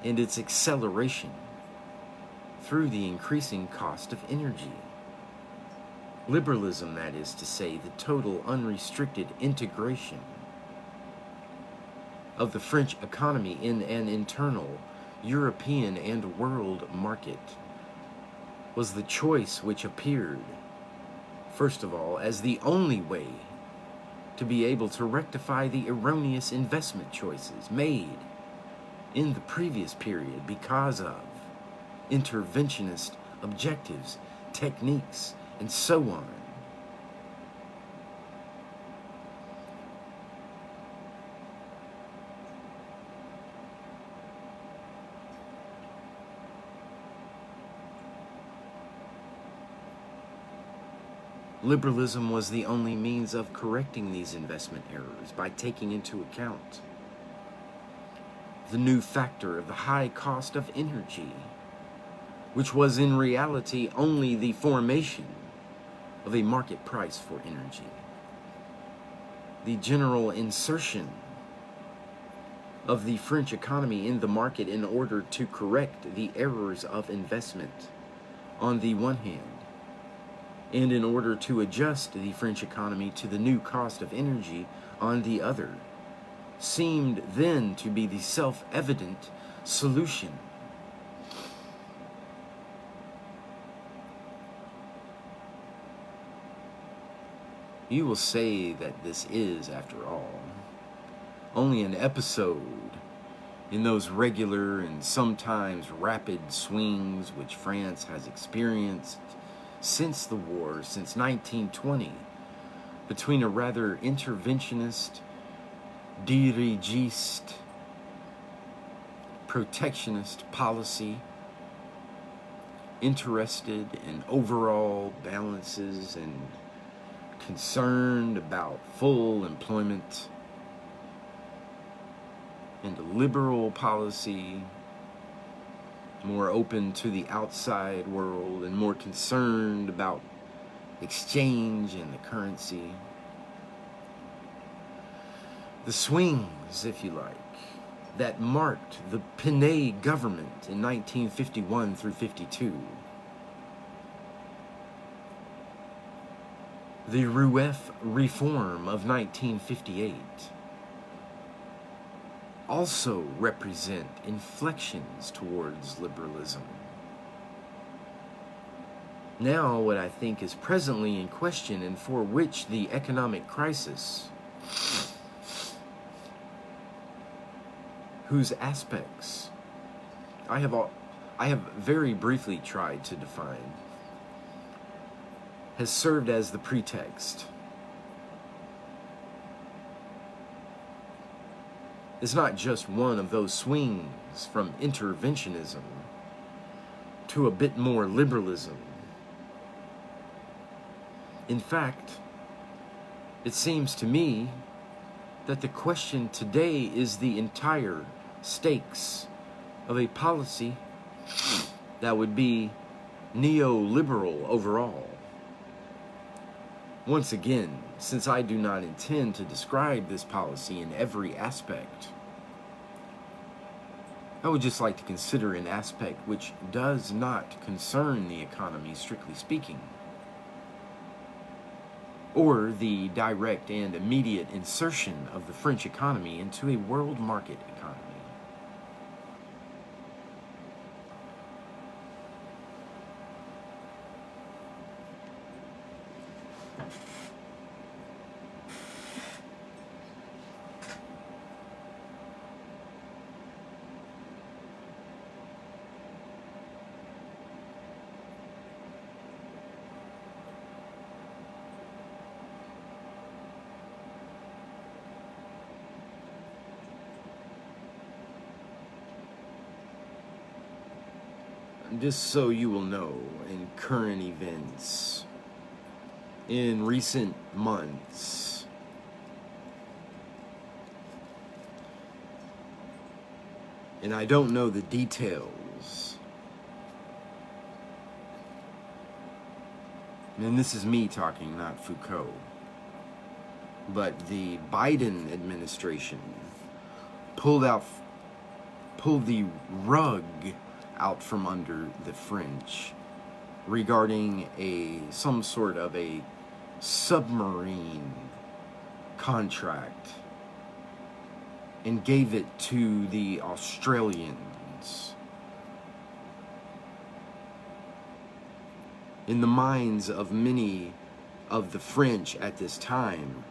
and its acceleration through the increasing cost of energy. Liberalism, that is to say, the total unrestricted integration of the French economy in an internal European and world market, was the choice which appeared, first of all, as the only way to be able to rectify the erroneous investment choices made in the previous period because of interventionist objectives, techniques, and so on. Liberalism was the only means of correcting these investment errors by taking into account the new factor of the high cost of energy, which was in reality only the formation of a market price for energy. The general insertion of the French economy in the market in order to correct the errors of investment on the one hand, and in order to adjust the French economy to the new cost of energy on the other, seemed then to be the self-evident solution. You will say that this is, after all, only an episode in those regular and sometimes rapid swings which France has experienced since the war, since 1920, between a rather interventionist, dirigiste, protectionist policy, interested in overall balances and concerned about full employment, and a liberal policy more open to the outside world and more concerned about exchange and the currency. The swings, if you like, that marked the Pinay government in 1951 through 52. The Rueff reform of 1958 also represent inflections towards liberalism. Now, what I think is presently in question and for which the economic crisis, whose aspects I have very briefly tried to define, has served as the pretext. It's not just one of those swings from interventionism to a bit more liberalism. In fact, it seems to me that the question today is the entire stakes of a policy that would be neoliberal overall. Once again, since I do not intend to describe this policy in every aspect, I would just like to consider an aspect which does not concern the economy, strictly speaking, or the direct and immediate insertion of the French economy into a world market economy. Just so you will know, in current events, in recent months, and I don't know the details, and this is me talking, not Foucault, but the Biden administration pulled the rug out from under the French regarding some sort of a submarine contract and gave it to the Australians. In the minds of many of the French at this time,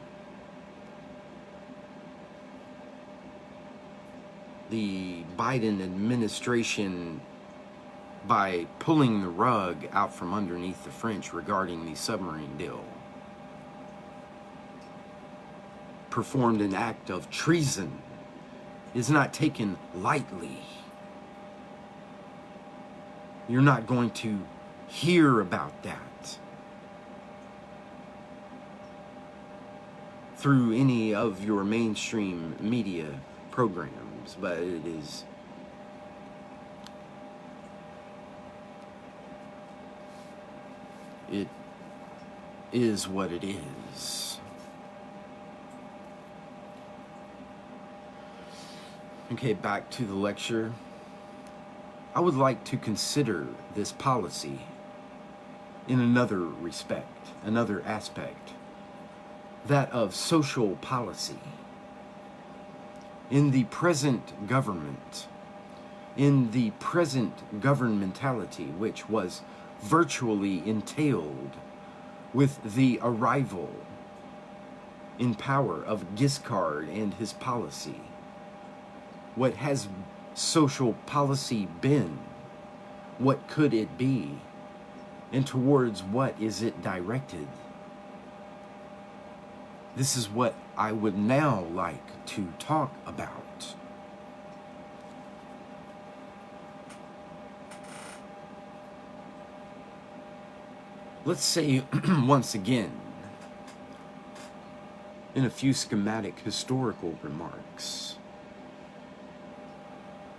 the Biden administration, by pulling the rug out from underneath the French regarding the submarine deal, performed an act of treason, is not taken lightly. You're not going to hear about that through any of your mainstream media programs, but it is what it is. Okay, back to the lecture. I would like to consider this policy in another respect, another aspect, that of social policy. In the present government, in the present governmentality, which was virtually entailed with the arrival in power of Giscard and his policy. What has social policy been? What could it be? And towards what is it directed? This is what I would now like to talk about. Let's say once again, in a few schematic historical remarks,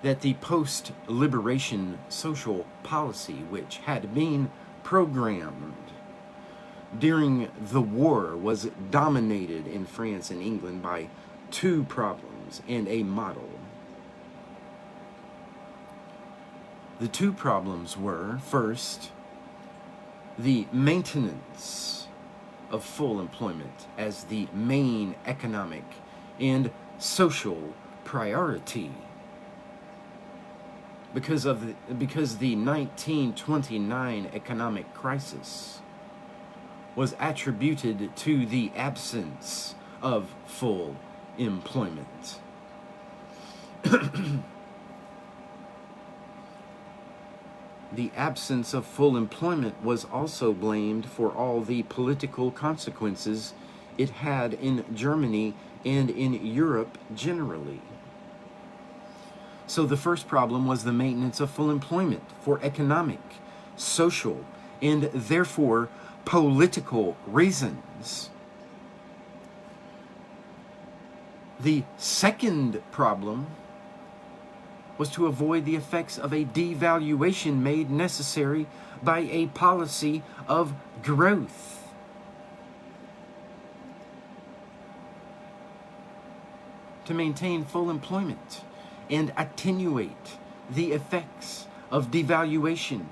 that the post-liberation social policy, which had been programmed during the war, was dominated in France and England by two problems and a model. The two problems were, first, the maintenance of full employment as the main economic and social priority. Because the 1929 economic crisis was attributed to the absence of full employment. The absence of full employment was also blamed for all the political consequences it had in Germany and in Europe generally. So the first problem was the maintenance of full employment for economic, social, and therefore political reasons. The second problem was to avoid the effects of a devaluation made necessary by a policy of growth. To maintain full employment and attenuate the effects of devaluation,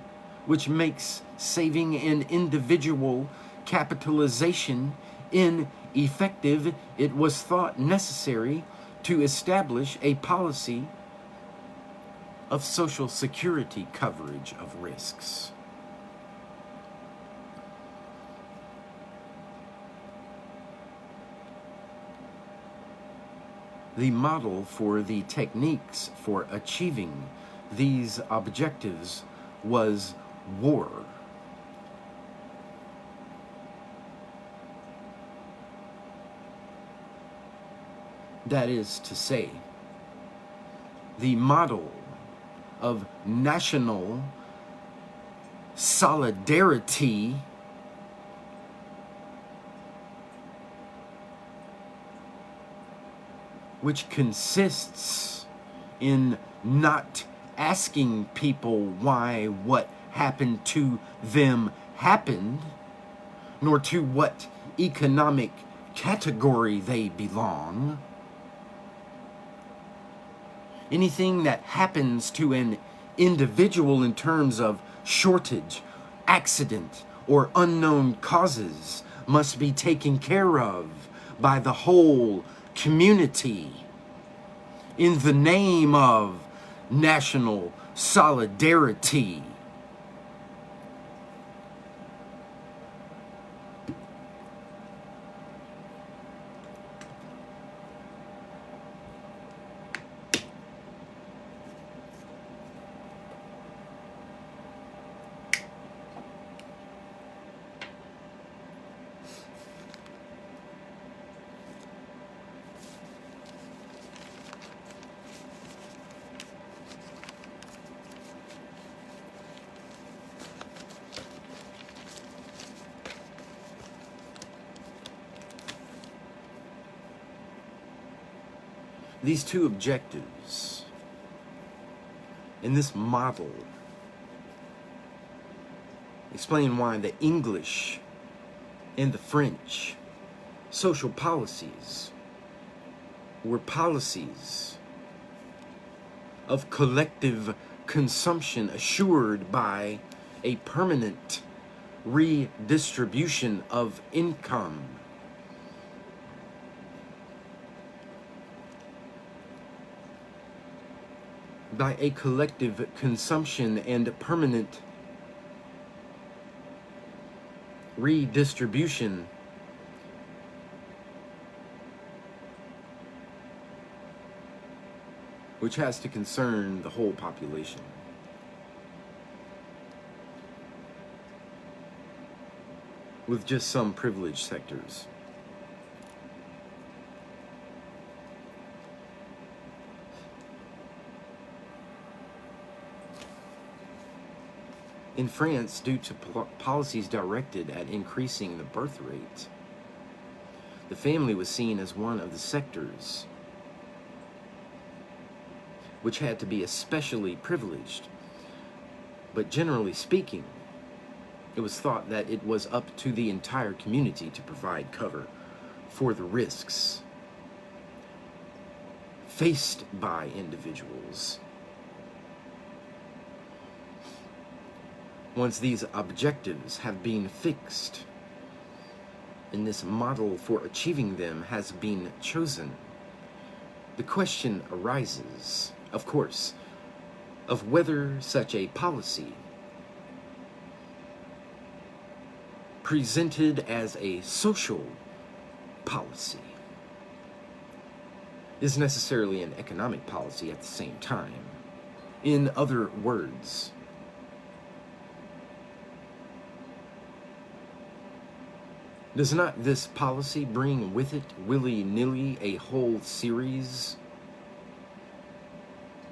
which makes saving and individual capitalization ineffective, it was thought necessary to establish a policy of Social Security coverage of risks. The model for the techniques for achieving these objectives was war. That is to say, the model of national solidarity which consists in not asking people why what happened to them happened, nor to what economic category they belong. Anything that happens to an individual in terms of shortage, accident, or unknown causes must be taken care of by the whole community in the name of national solidarity. These two objectives in this model explain why the English and the French social policies were policies of collective consumption assured by a permanent redistribution of income. By a collective consumption and permanent redistribution which has to concern the whole population. With just some privileged sectors. In France, due to policies directed at increasing the birth rate, the family was seen as one of the sectors which had to be especially privileged. But generally speaking, it was thought that it was up to the entire community to provide cover for the risks faced by individuals. Once these objectives have been fixed and this model for achieving them has been chosen, the question arises, of course, of whether such a policy, presented as a social policy, is necessarily an economic policy at the same time. In other words, does not this policy bring with it, willy-nilly, a whole series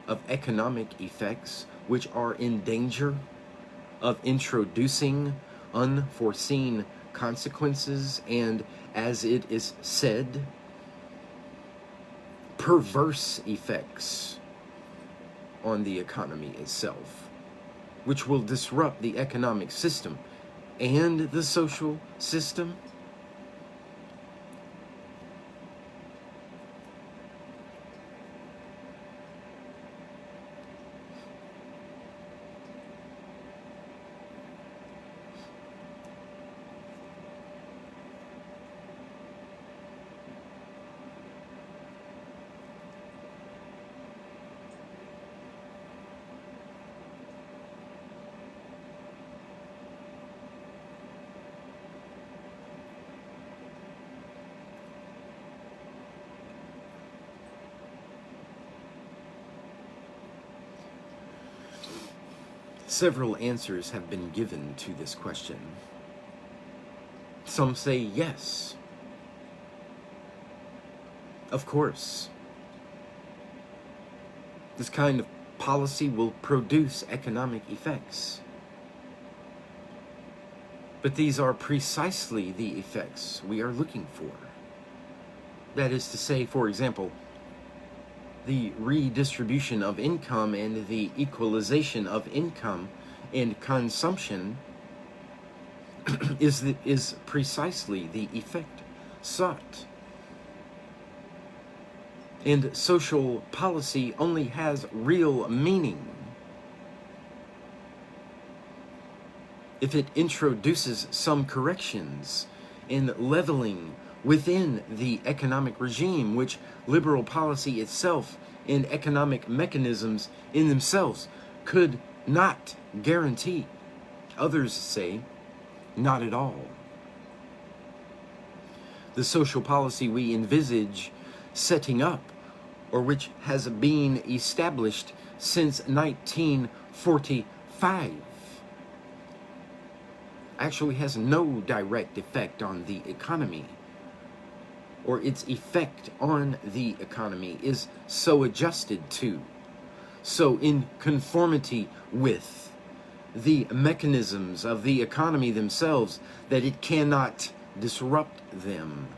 of economic effects which are in danger of introducing unforeseen consequences and, as it is said, perverse effects on the economy itself, which will disrupt the economic system and the social system. Several answers have been given to this question. Some say yes. Of course. This kind of policy will produce economic effects. But these are precisely the effects we are looking for. That is to say, for example, the redistribution of income and the equalization of income and consumption is precisely the effect sought. And social policy only has real meaning if it introduces some corrections in leveling within the economic regime, which liberal policy itself and economic mechanisms in themselves could not guarantee. Others say, not at all. The social policy we envisage setting up, or which has been established since 1945, actually has no direct effect on the economy, or its effect on the economy is so adjusted to, so in conformity with the mechanisms of the economy themselves, that it cannot disrupt them.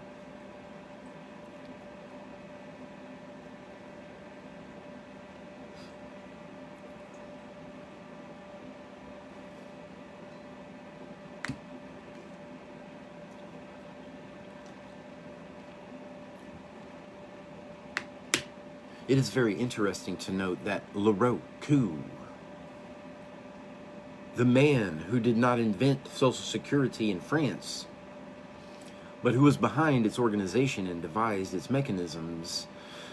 It is very interesting to note that Leroux, the man who did not invent Social Security in France, but who was behind its organization and devised its mechanisms,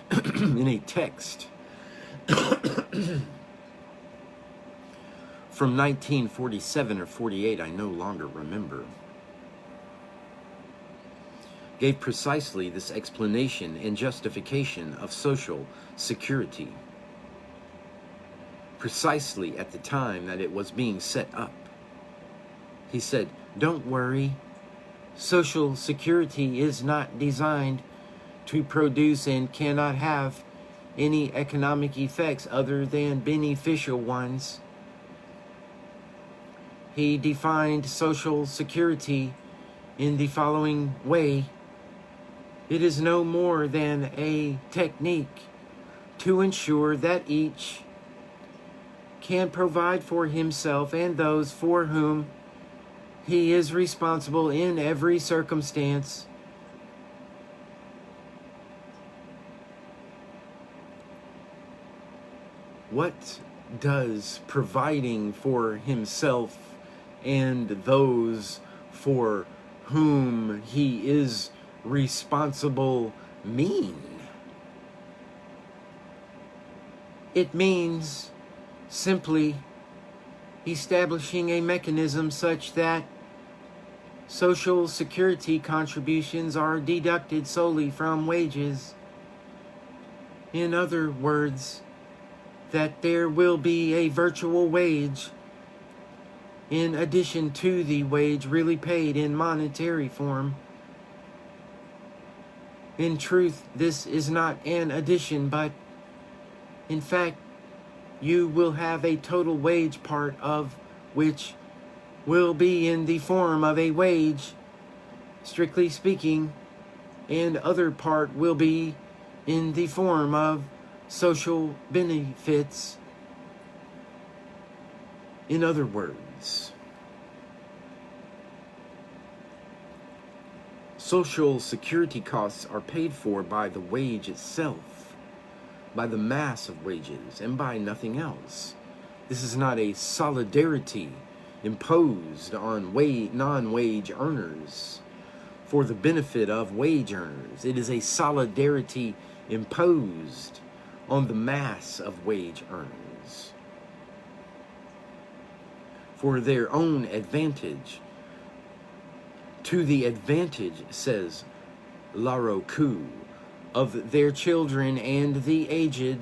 in a text from 1947 or 48, I no longer remember, gave precisely this explanation and justification of social security, precisely at the time that it was being set up. He said, don't worry, Social Security is not designed to produce and cannot have any economic effects other than beneficial ones. He defined Social Security in the following way: it is no more than a technique to ensure that each can provide for himself and those for whom he is responsible in every circumstance. What does providing for himself and those for whom he is responsible mean? It means simply establishing a mechanism such that Social Security contributions are deducted solely from wages. In other words, that there will be a virtual wage in addition to the wage really paid in monetary form. In truth, this is not an addition, but in fact, you will have a total wage, part of which will be in the form of a wage, strictly speaking, and other part will be in the form of social benefits. In other words, social security costs are paid for by the wage itself, by the mass of wages, and by nothing else. This is not a solidarity imposed on non-wage earners for the benefit of wage earners. It is a solidarity imposed on the mass of wage earners for their own advantage, to the advantage, says Foucault, of their children and the aged.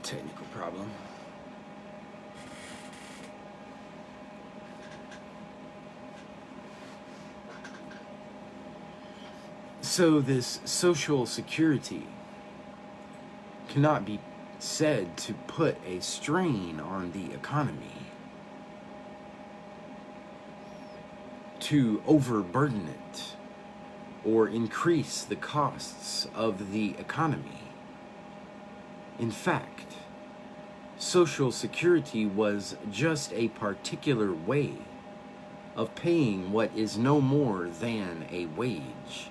Technical problem. So this social security cannot be said to put a strain on the economy, to overburden it, or increase the costs of the economy. In fact, Social Security was just a particular way of paying what is no more than a wage.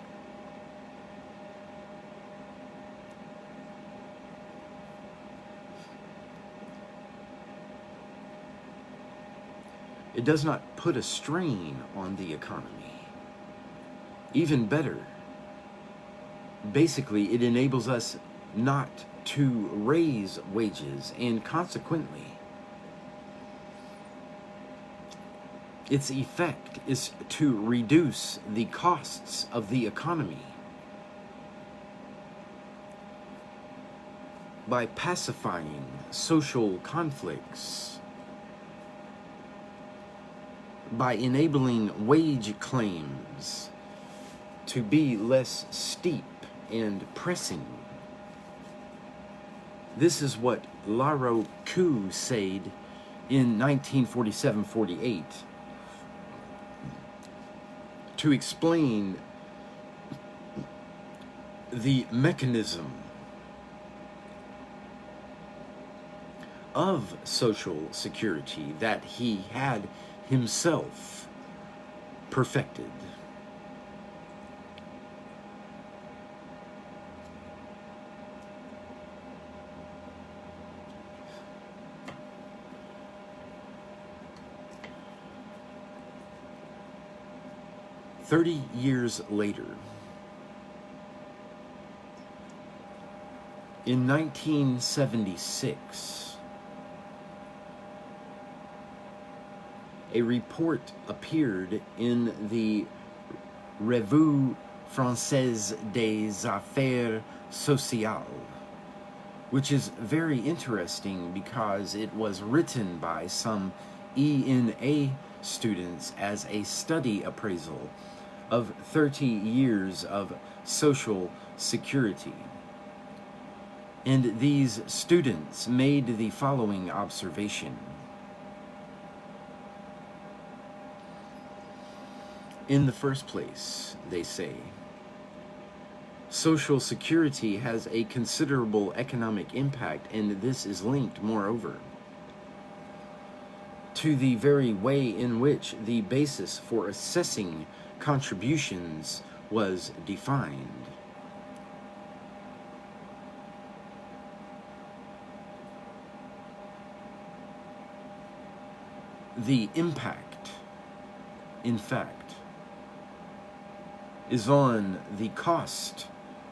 It does not put a strain on the economy. Even better, basically, it enables us not to raise wages, and consequently, its effect is to reduce the costs of the economy by pacifying social conflicts, by enabling wage claims to be less steep and pressing. This is what Foucault said in 1947-48 to explain the mechanism of social security that he had himself perfected. "30 years later, in 1976, a report appeared in the Revue Française des Affaires Sociales, which is very interesting because it was written by some ENA students as a study appraisal of 30 years of social security. And these students made the following observation. In the first place, they say, social security has a considerable economic impact, and this is linked, moreover, to the very way in which the basis for assessing contributions was defined. The impact, in fact, is on the cost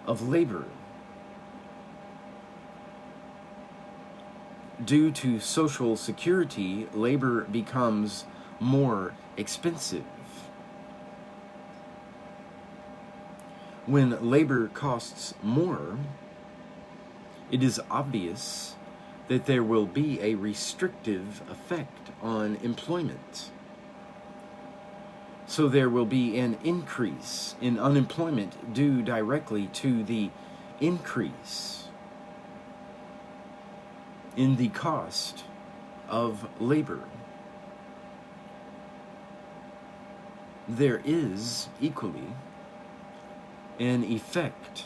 of labor. Due to Social Security, labor becomes more expensive. When labor costs more, it is obvious that there will be a restrictive effect on employment. So there will be an increase in unemployment due directly to the increase in the cost of labor. There is equally an effect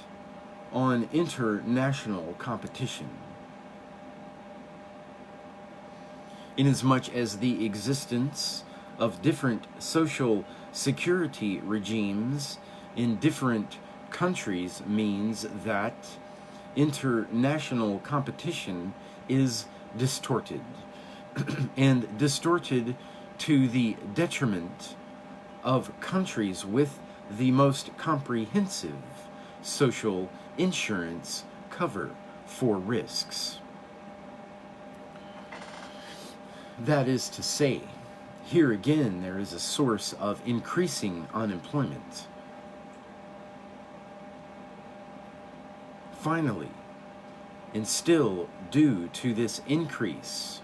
on international competition, inasmuch as the existence of different social security regimes in different countries means that international competition is distorted, and distorted to the detriment of countries with the most comprehensive social insurance cover for risks. That is to say, here again there is a source of increasing unemployment. Finally, and still due to this increase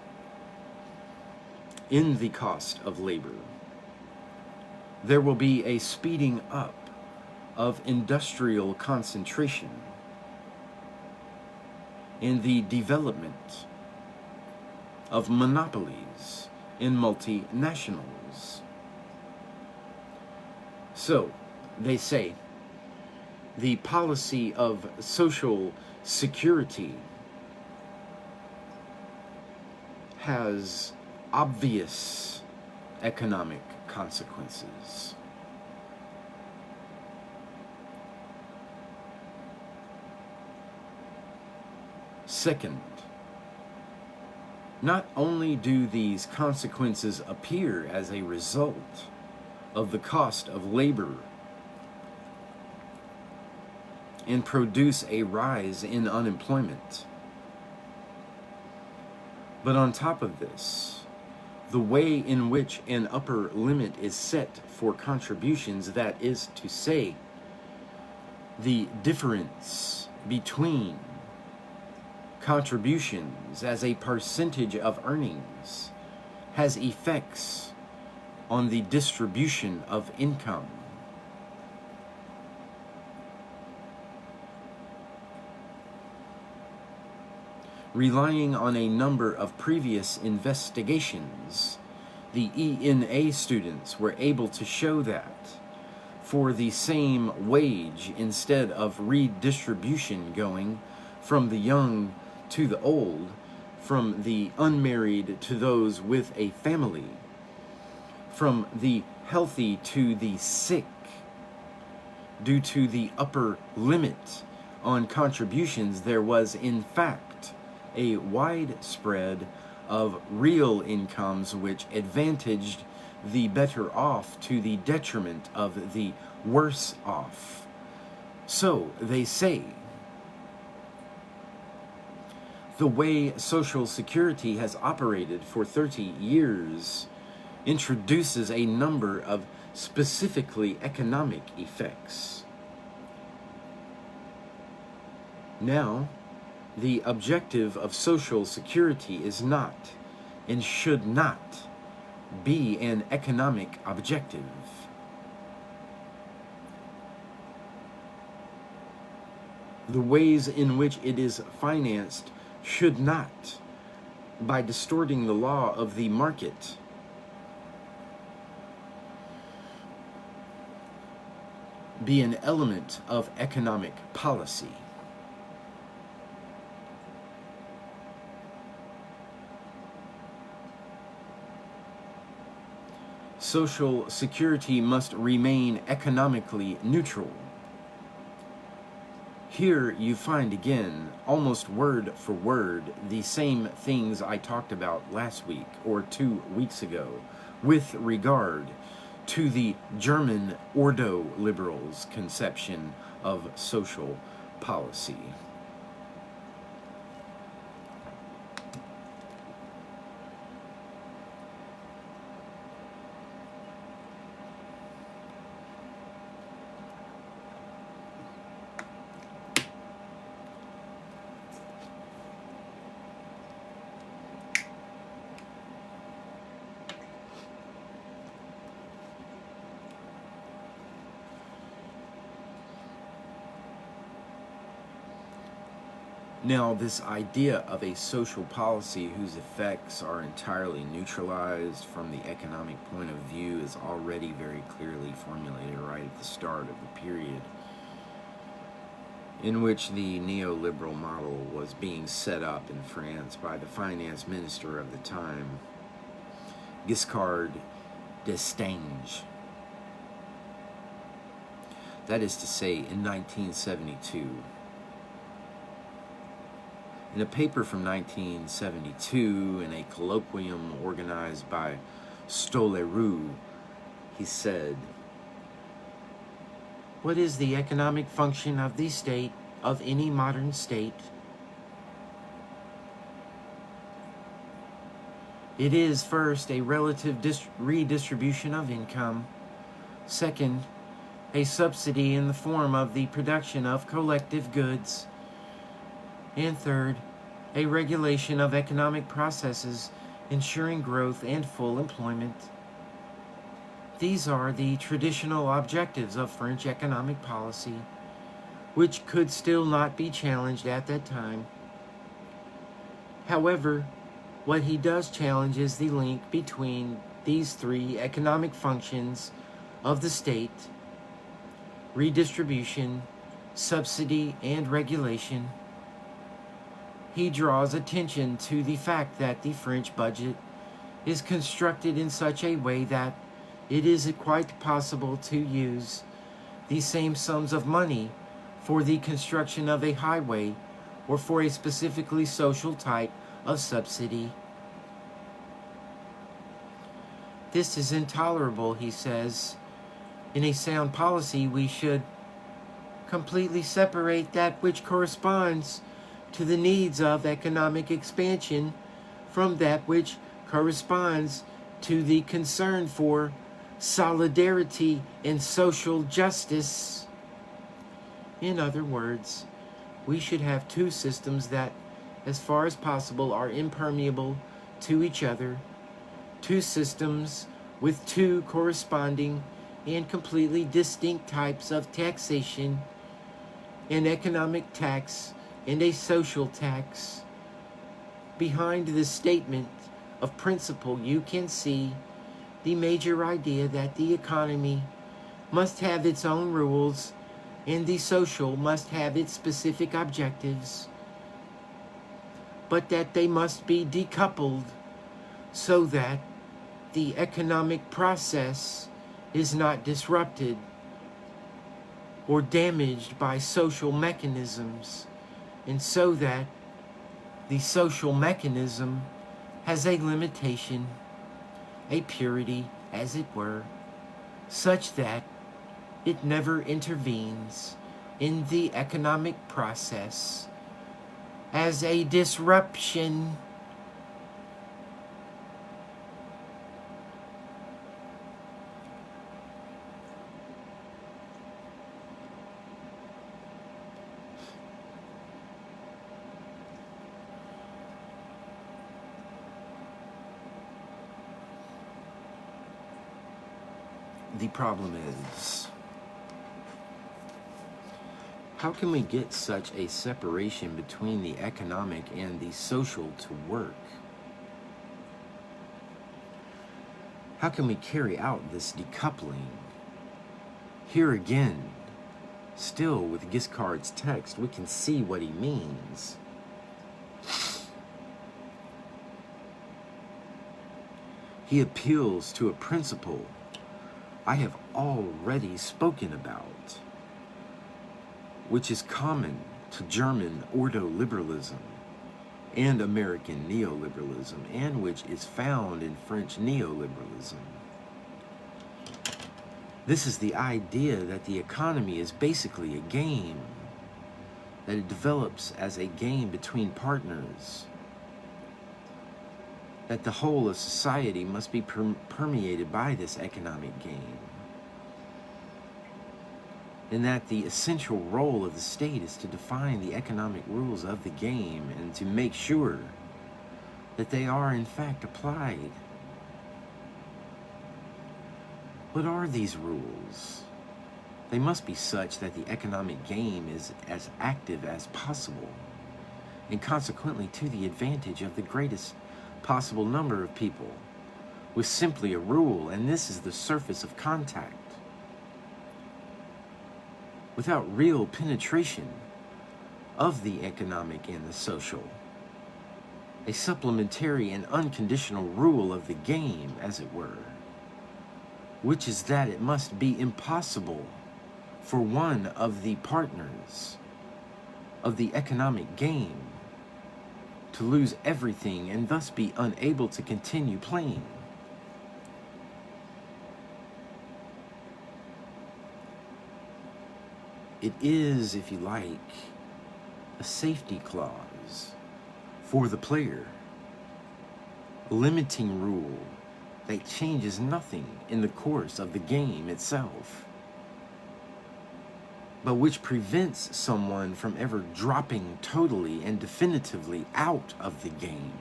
in the cost of labor, there will be a speeding up of industrial concentration in the development of monopolies in multinationals. So, they say, the policy of Social Security has obvious economic consequences. Second, not only do these consequences appear as a result of the cost of labor and produce a rise in unemployment, but on top of this, the way in which an upper limit is set for contributions, that is to say, the difference between contributions as a percentage of earnings, has effects on the distribution of income. Relying on a number of previous investigations, the ENA students were able to show that for the same wage, instead of redistribution going from the young to the old, from the unmarried to those with a family, from the healthy to the sick, due to the upper limit on contributions, there was in fact a wide spread of real incomes which advantaged the better off to the detriment of the worse off. So they say, the way Social Security has operated for 30 years introduces a number of specifically economic effects. Now, the objective of Social Security is not and should not be an economic objective. The ways in which it is financed should not, by distorting the law of the market, be an element of economic policy. social security must remain economically neutral. Here you find again, almost word for word, the same things I talked about last week or 2 weeks ago with regard to the German Ordo liberals' conception of social policy. Now, this idea of a social policy whose effects are entirely neutralized from the economic point of view is already very clearly formulated right at the start of the period in which the neoliberal model was being set up in France by the finance minister of the time, Giscard d'Estaing. That is to say, in 1972. In a paper from 1972, in a colloquium organized by Stoleroux, he said, "What is the economic function of the state, of any modern state? It is, first, a relative redistribution of income. Second, a subsidy in the form of the production of collective goods. And third, a regulation of economic processes ensuring growth and full employment. These are the traditional objectives of French economic policy, which could still not be challenged at that time. However, what he does challenge is the link between these three economic functions of the state: redistribution, subsidy, and regulation. He draws attention to the fact that the French budget is constructed in such a way that it is quite possible to use the same sums of money for the construction of a highway or for a specifically social type of subsidy. This is intolerable, he says. In a sound policy, we should completely separate that which corresponds to the needs of economic expansion from that which corresponds to the concern for solidarity and social justice. In other words, we should have two systems that, as far as possible, are impermeable to each other, two systems with two corresponding and completely distinct types of taxation: an economic tax and a social tax. Behind this statement of principle, you can see the major idea that the economy must have its own rules and the social must have its specific objectives, but that they must be decoupled so that the economic process is not disrupted or damaged by social mechanisms, and so that the social mechanism has a limitation, a purity, as it were, such that it never intervenes in the economic process as a disruption. The problem is, how can we get such a separation between the economic and the social to work? How can we carry out this decoupling? Here again, still with Giscard's text, we can see what he means. He appeals to a principle I have already spoken about, which is common to German ordoliberalism and American neoliberalism, and which is found in French neoliberalism. This is the idea that the economy is basically a game, that it develops as a game between partners, that the whole of society must be permeated by this economic game, and that the essential role of the state is to define the economic rules of the game and to make sure that they are in fact applied. What are these rules? They must be such that the economic game is as active as possible, and consequently to the advantage of the greatest possible number of people, with simply a rule, and this is the surface of contact. Without real penetration of the economic and the social, a supplementary and unconditional rule of the game, as it were, which is that it must be impossible for one of the partners of the economic game to lose everything and thus be unable to continue playing. It is, if you like, a safety clause for the player, a limiting rule that changes nothing in the course of the game itself, but which prevents someone from ever dropping totally and definitively out of the game.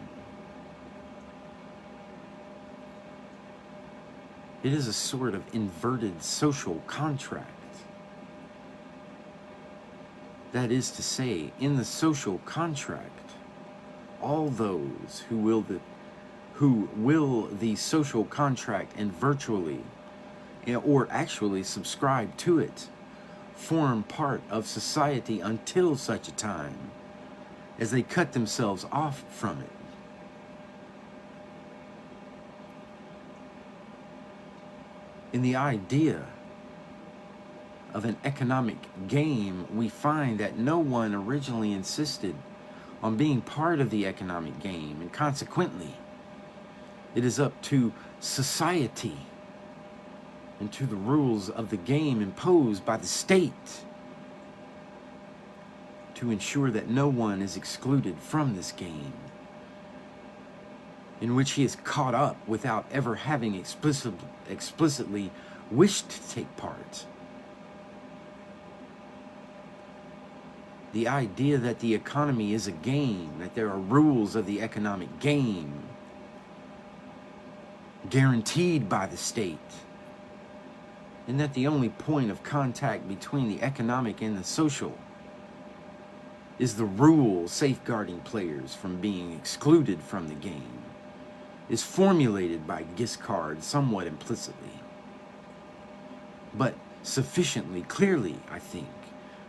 It is a sort of inverted social contract. That is to say, in the social contract, all those who will the social contract and virtually or actually subscribe to it form part of society until such a time as they cut themselves off from it. In the idea of an economic game, we find that no one originally insisted on being part of the economic game, and consequently, it is up to society and to the rules of the game imposed by the state to ensure that no one is excluded from this game, in which he is caught up without ever having explicitly wished to take part. The idea that the economy is a game, that there are rules of the economic game guaranteed by the state, and that the only point of contact between the economic and the social is the rule safeguarding players from being excluded from the game, is formulated by Giscard somewhat implicitly, but sufficiently clearly, I think,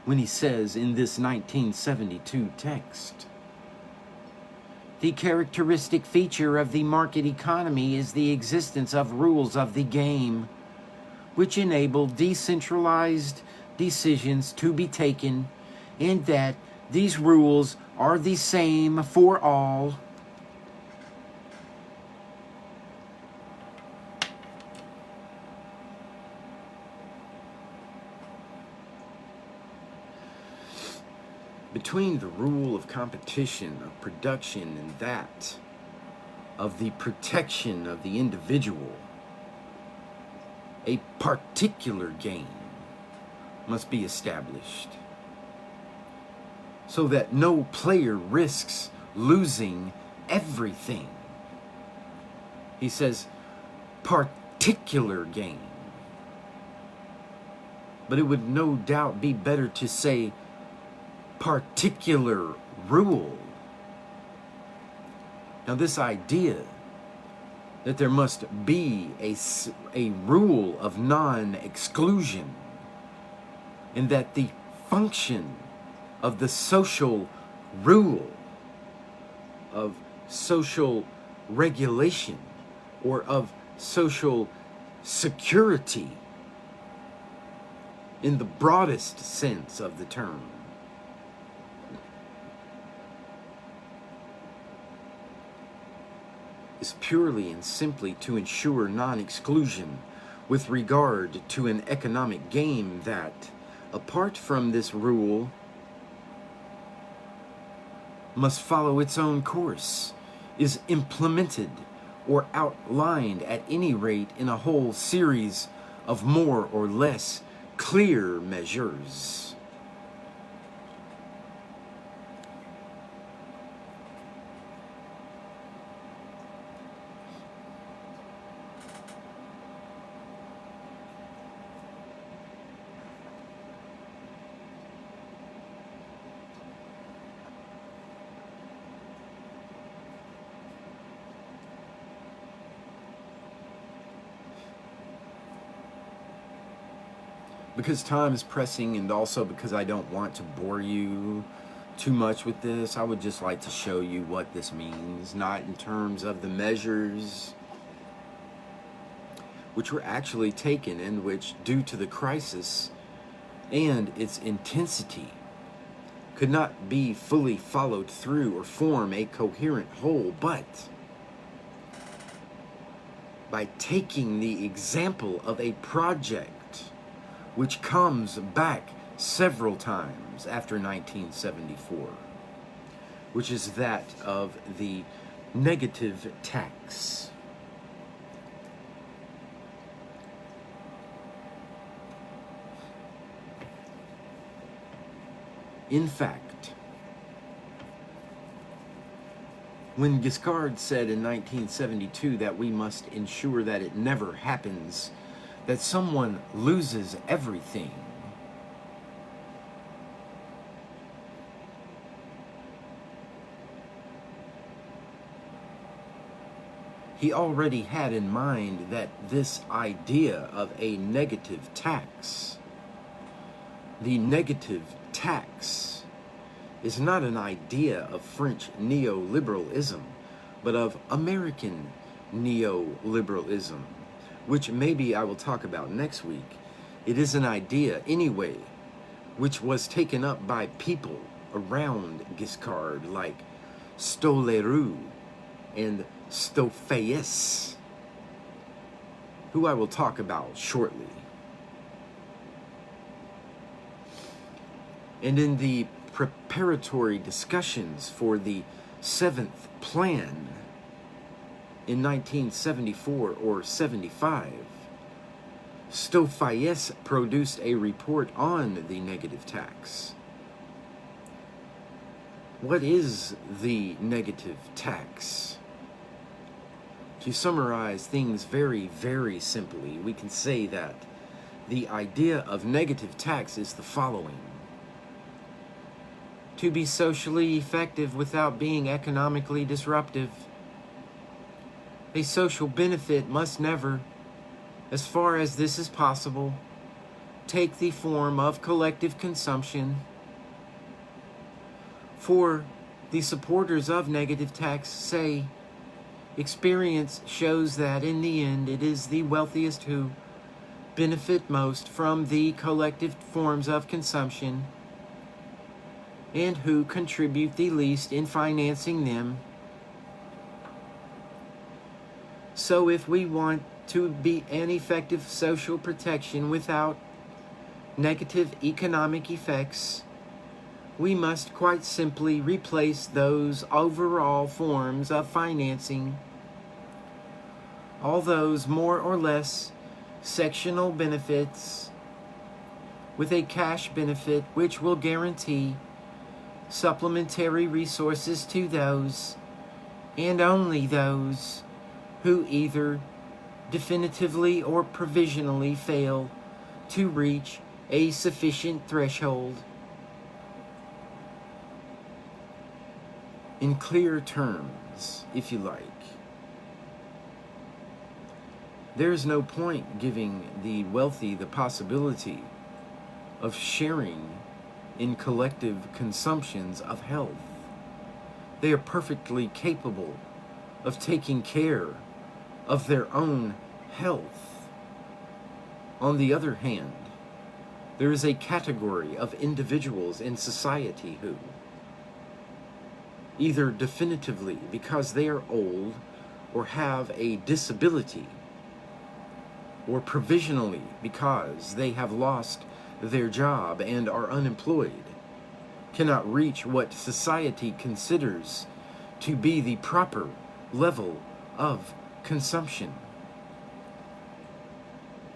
when he says in this 1972 text, "The characteristic feature of the market economy is the existence of rules of the game, which enable decentralized decisions to be taken, and that these rules are the same for all." Between the rule of competition, of production, and that of the protection of the individual, a particular game must be established so that no player risks losing everything. He says particular game, but it would no doubt be better to say particular rule. Now, this idea that there must be a rule of non-exclusion, and that the function of the social rule, of social regulation, or of social security in the broadest sense of the term. Is purely and simply to ensure non-exclusion with regard to an economic game that, apart from this rule, must follow its own course, is implemented or outlined at any rate in a whole series of more or less clear measures. Because time is pressing, and also because I don't want to bore you too much with this, I would just like to show you what this means, not in terms of the measures which were actually taken and which, due to the crisis and its intensity, could not be fully followed through or form a coherent whole, but by taking the example of a project which comes back several times after 1974, which is that of the negative tax. In fact, when Giscard said in 1972 that we must ensure that it never happens, that someone loses everything, he already had in mind that this idea of a negative tax, the negative tax, is not an idea of French neoliberalism, but of American neoliberalism, which maybe I will talk about next week. It is an idea, anyway, which was taken up by people around Giscard, like Stoleroux and Stophaeus, who I will talk about shortly. And in the preparatory discussions for the 7th plan in 1974 or 75, Stophaeus produced a report on the negative tax. What is the negative tax? To summarize things very, very simply, we can say that the idea of negative tax is the following: to be socially effective without being economically disruptive. A social benefit must never, as far as this is possible, take the form of collective consumption. For the supporters of negative tax say, experience shows that in the end it is the wealthiest who benefit most from the collective forms of consumption and who contribute the least in financing them. So if we want to be an effective social protection without negative economic effects, we must quite simply replace those overall forms of financing, all those more or less sectional benefits, with a cash benefit which will guarantee supplementary resources to those, and only those, who either definitively or provisionally fail to reach a sufficient threshold. In clear terms, if you like, there is no point giving the wealthy the possibility of sharing in collective consumptions of health. They are perfectly capable of taking care of their own health. On the other hand, There is a category of individuals in society who, either definitively because they are old or have a disability, or provisionally because they have lost their job and are unemployed, cannot reach what society considers to be the proper level of consumption.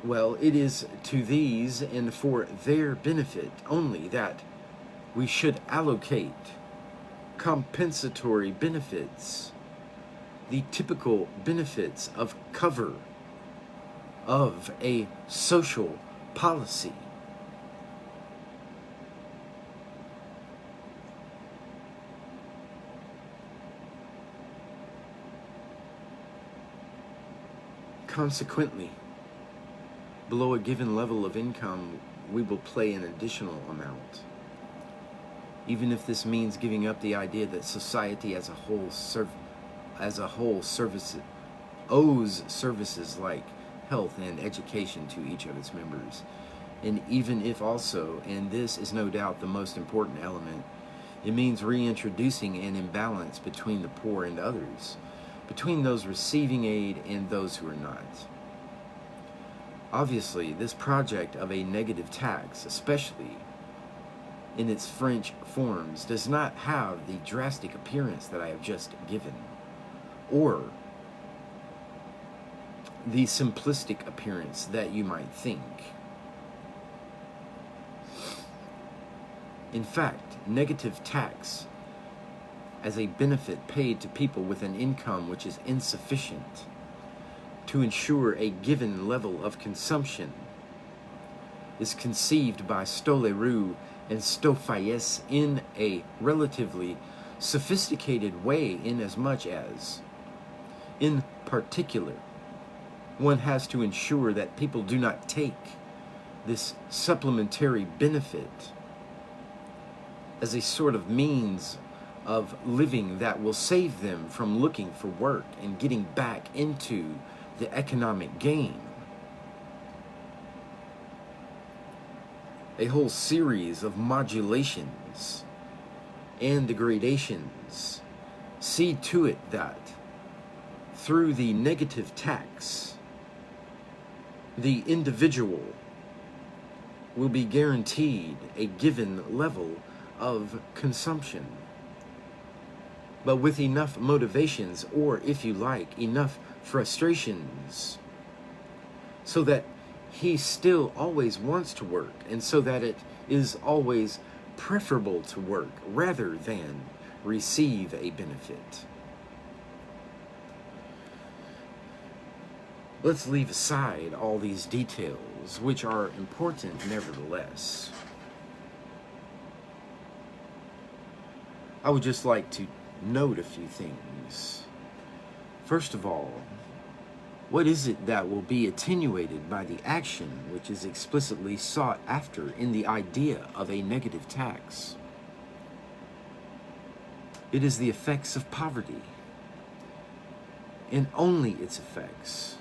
Well, it is to these and for their benefit only that we should allocate compensatory benefits, the typical benefits of cover of a social policy. Consequently, below a given level of income, we will pay an additional amount. Even if this means giving up the idea that society as a whole owes services like health and education to each of its members. And even if also, and this is no doubt the most important element, it means reintroducing an imbalance between the poor and others, between those receiving aid and those who are not. Obviously, this project of a negative tax, especially in its French forms, does not have the drastic appearance that I have just given, or the simplistic appearance that you might think. In fact, negative tax as a benefit paid to people with an income which is insufficient to ensure a given level of consumption is conceived by Stoleroux and Stoffaes in a relatively sophisticated way, inasmuch as, in particular, one has to ensure that people do not take this supplementary benefit as a sort of means of living that will save them from looking for work and getting back into the economic game. A whole series of modulations and degradations see to it that through the negative tax, the individual will be guaranteed a given level of consumption, but with enough motivations, or if you like, enough frustrations, so that he still always wants to work, and so that it is always preferable to work rather than receive a benefit. Let's leave aside all these details, which are important nevertheless. I would just like to note a few things. First of all, what is it that will be attenuated by the action which is explicitly sought after in the idea of a negative tax? It is the effects of poverty, and only its effects.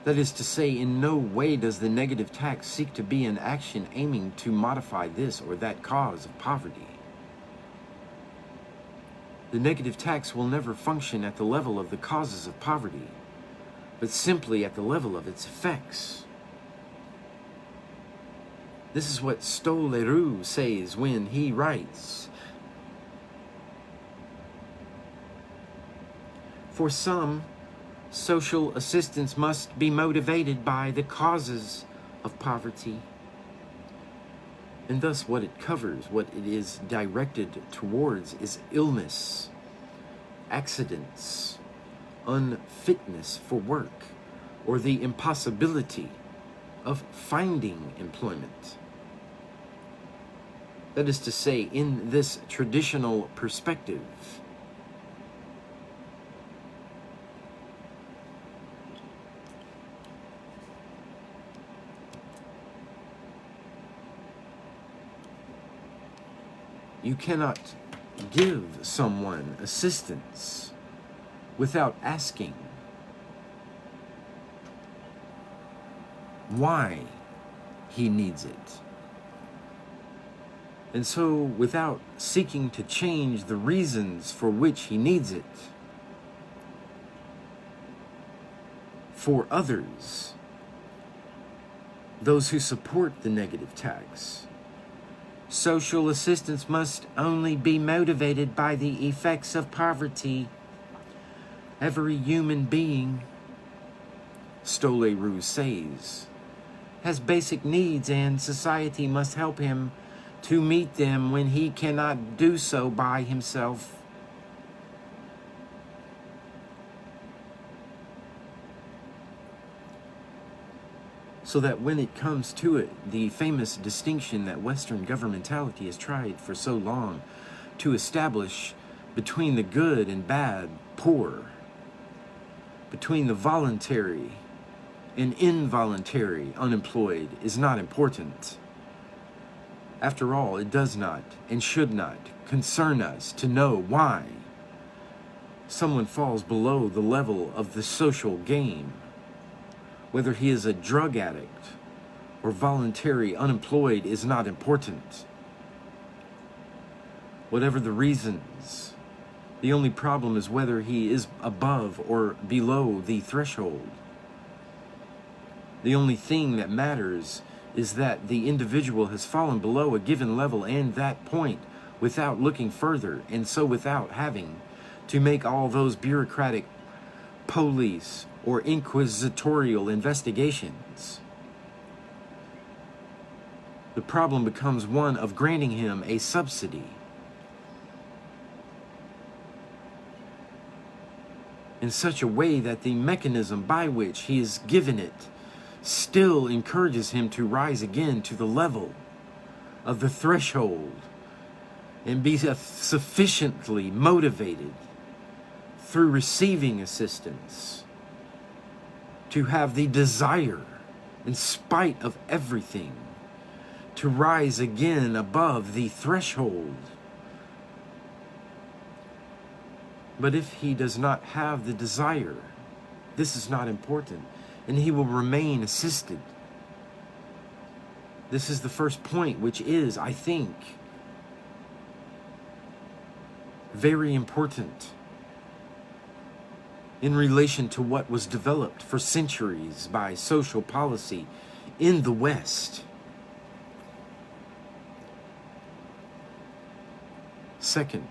That is to say, in no way does the negative tax seek to be an action aiming to modify this or that cause of poverty. The negative tax will never function at the level of the causes of poverty, but simply at the level of its effects. This is what Stoleroux says when he writes, "For some, social assistance must be motivated by the causes of poverty." And thus what it covers, what it is directed towards, is illness, accidents, unfitness for work, or the impossibility of finding employment. That is to say, in this traditional perspective, you cannot give someone assistance without asking why he needs it. And so, without seeking to change the reasons for which he needs it, for others, those who support the negative tax, social assistance must only be motivated by the effects of poverty. Every human being, Stole Roux says, has basic needs, and society must help him to meet them when he cannot do so by himself. So that when it comes to it, the famous distinction that Western governmentality has tried for so long to establish between the good and bad, poor, between the voluntary and involuntary unemployed, is not important. After all, it does not and should not concern us to know why someone falls below the level of the social game. Whether he is a drug addict or voluntary unemployed is not important. Whatever the reasons, the only problem is whether he is above or below the threshold. The only thing that matters is that the individual has fallen below a given level and that point without looking further, and so without having to make all those bureaucratic police or inquisitorial investigations. The problem becomes one of granting him a subsidy. In such a way that the mechanism by which he is given it still encourages him to rise again to the level of the threshold and be sufficiently motivated through receiving assistance to have the desire, in spite of everything, to rise again above the threshold. But if he does not have the desire, this is not important, and he will remain assisted. This is the first point, which is, I think, very important in relation to what was developed for centuries by social policy in the West. Second,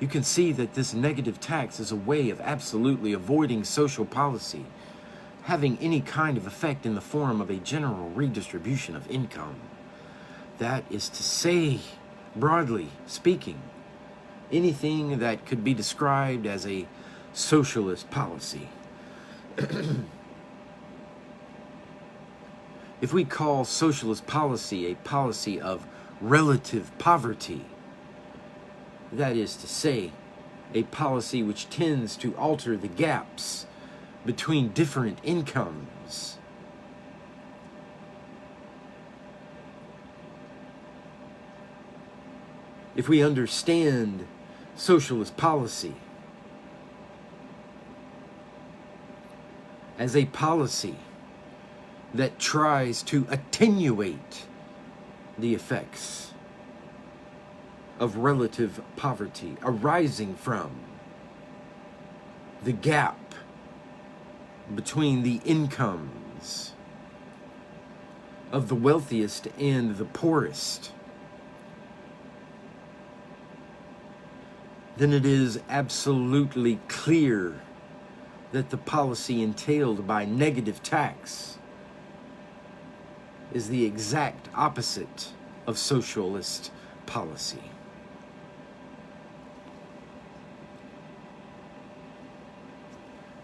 you can see that this negative tax is a way of absolutely avoiding social policy having any kind of effect in the form of a general redistribution of income. That is to say, broadly speaking, anything that could be described as a socialist policy. If we call socialist policy a policy of relative poverty, that is to say, a policy which tends to alter the gaps between different incomes, if we understand socialist policy as a policy that tries to attenuate the effects of relative poverty arising from the gap between the incomes of the wealthiest and the poorest, then it is absolutely clear that the policy entailed by negative tax is the exact opposite of socialist policy.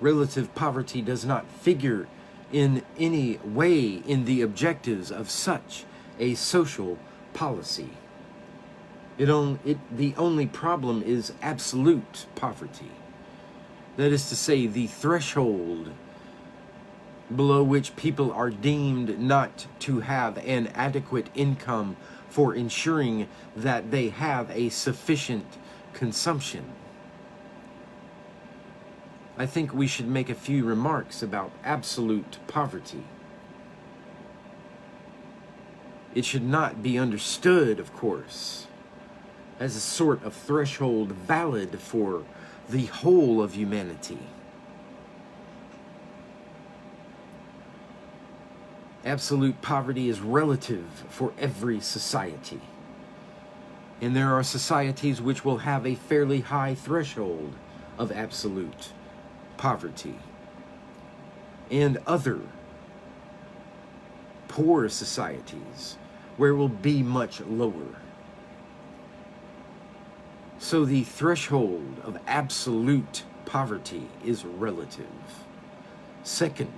Relative poverty does not figure in any way in the objectives of such a social policy. The only problem is absolute poverty. That is to say, the threshold below which people are deemed not to have an adequate income for ensuring that they have a sufficient consumption. I think we should make a few remarks about absolute poverty. It should not be understood, of course, as a sort of threshold valid for the whole of humanity. Absolute poverty is relative for every society. And there are societies which will have a fairly high threshold of absolute poverty. And other poor societies where it will be much lower. So the threshold of absolute poverty is relative. Second,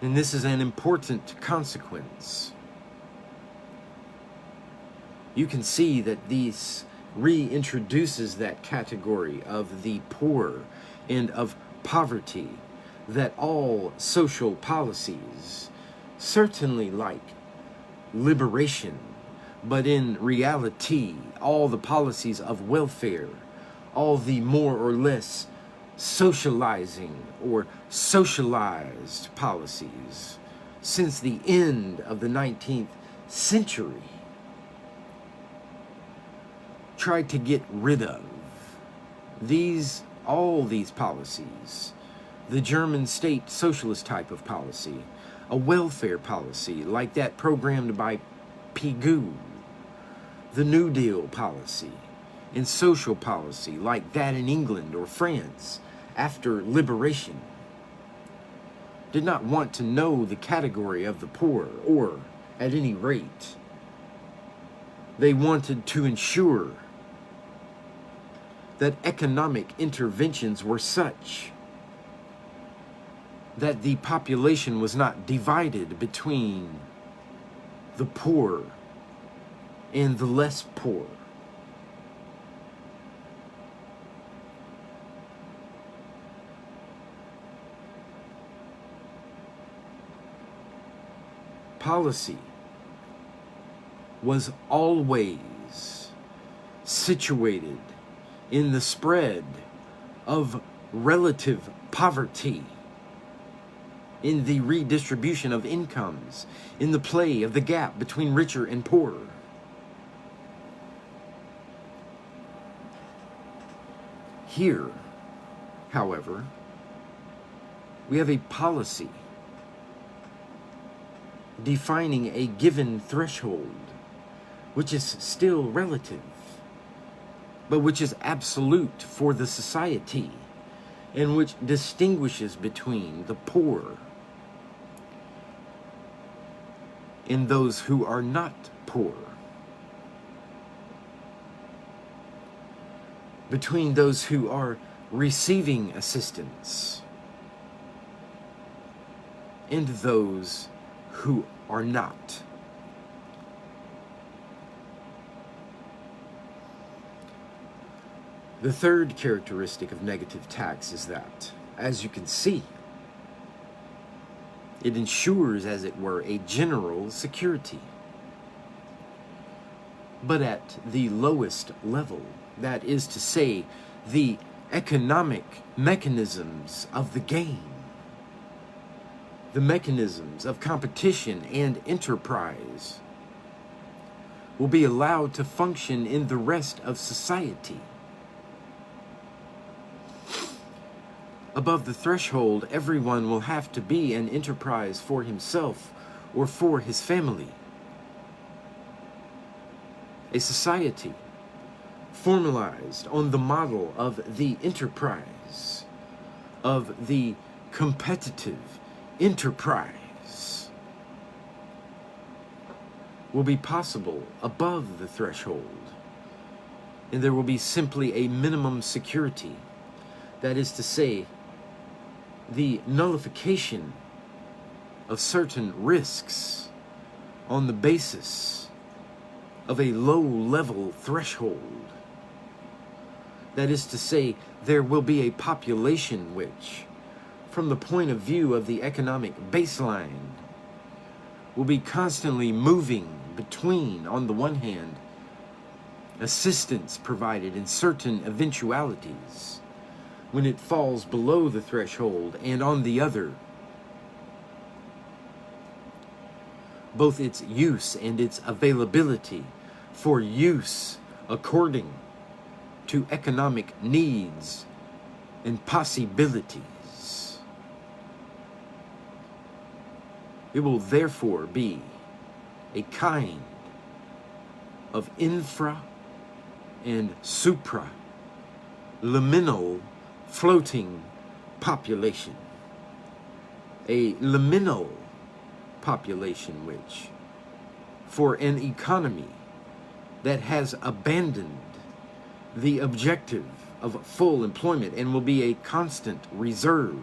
and this is an important consequence, you can see that this reintroduces that category of the poor and of poverty that all social policies, certainly like liberation, but in reality, all the policies of welfare, all the more or less socializing or socialized policies since the end of the 19th century tried to get rid of all these policies. The German state socialist type of policy, a welfare policy like that programmed by Pigou, the New Deal policy, and social policy like that in England or France after liberation, did not want to know the category of the poor, or at any rate, they wanted to ensure that economic interventions were such that the population was not divided between the poor and the less poor. Policy was always situated in the spread of relative poverty, in the redistribution of incomes, in the play of the gap between richer and poorer. Here, however, we have a policy defining a given threshold, which is still relative, but which is absolute for the society, and which distinguishes between the poor and those who are not poor, between those who are receiving assistance and those who are not. The third characteristic of negative tax is that, as you can see, it ensures, as it were, a general security, but at the lowest level, that is to say, the economic mechanisms of the game, the mechanisms of competition and enterprise, will be allowed to function in the rest of society. Above the threshold, everyone will have to be an enterprise for himself or for his family. A society formalized on the model of the enterprise, of the competitive enterprise, will be possible above the threshold, and there will be simply a minimum security. That is to say, the nullification of certain risks on the basis of a low-level threshold. That is to say, there will be a population which, from the point of view of the economic baseline, will be constantly moving between, on the one hand, assistance provided in certain eventualities when it falls below the threshold, and on the other, both its use and its availability for use according to economic needs and possibilities. It will therefore be a kind of infra and supra liminal floating population. A liminal population which, for an economy that has abandoned the objective of full employment and will be a constant reserve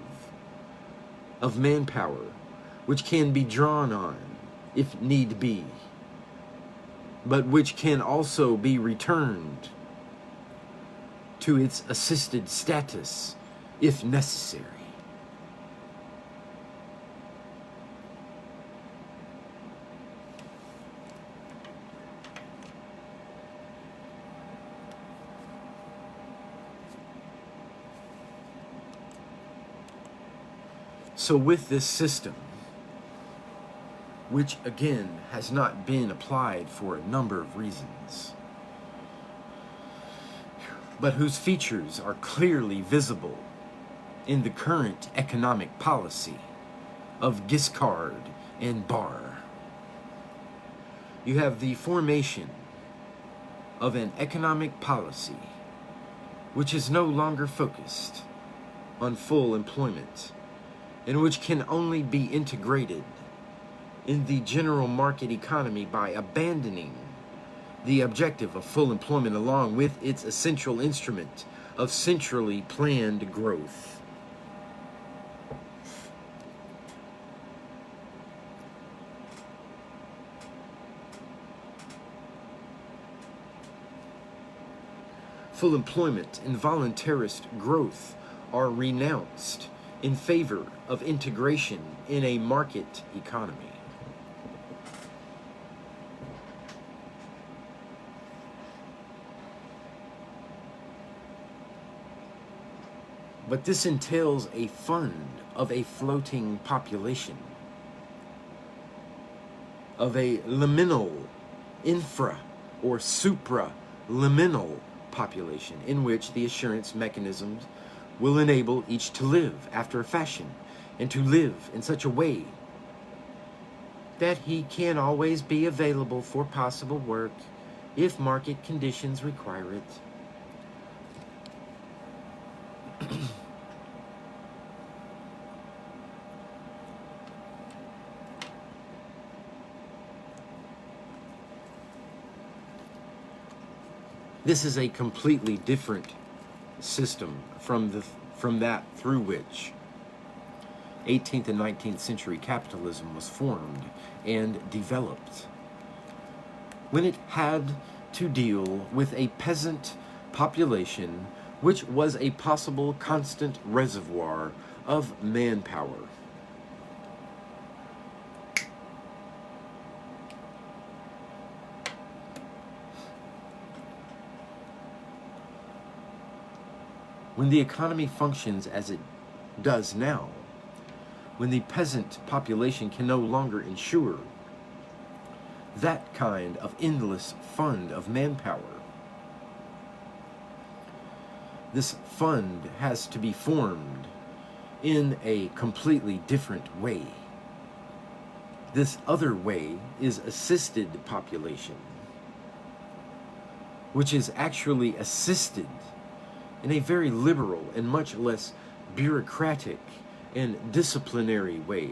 of manpower which can be drawn on if need be, but which can also be returned to its assisted status if necessary. So with this system, which again has not been applied for a number of reasons, but whose features are clearly visible in the current economic policy of Giscard and Barr, you have the formation of an economic policy which is no longer focused on full employment and which can only be integrated in the general market economy by abandoning the objective of full employment along with its essential instrument of centrally planned growth. Full employment and voluntarist growth are renounced in favor of integration in a market economy. But this entails a fund of a floating population, of a liminal, infra, or supra-liminal population in which the assurance mechanisms will enable each to live after a fashion and to live in such a way that he can always be available for possible work if market conditions require it. This is a completely different system from that through which 18th and 19th century capitalism was formed and developed, when it had to deal with a peasant population which was a possible constant reservoir of manpower. When the economy functions as it does now, when the peasant population can no longer ensure that kind of endless fund of manpower, this fund has to be formed in a completely different way. This other way is assisted population, which is actually assisted in a very liberal and much less bureaucratic and disciplinary way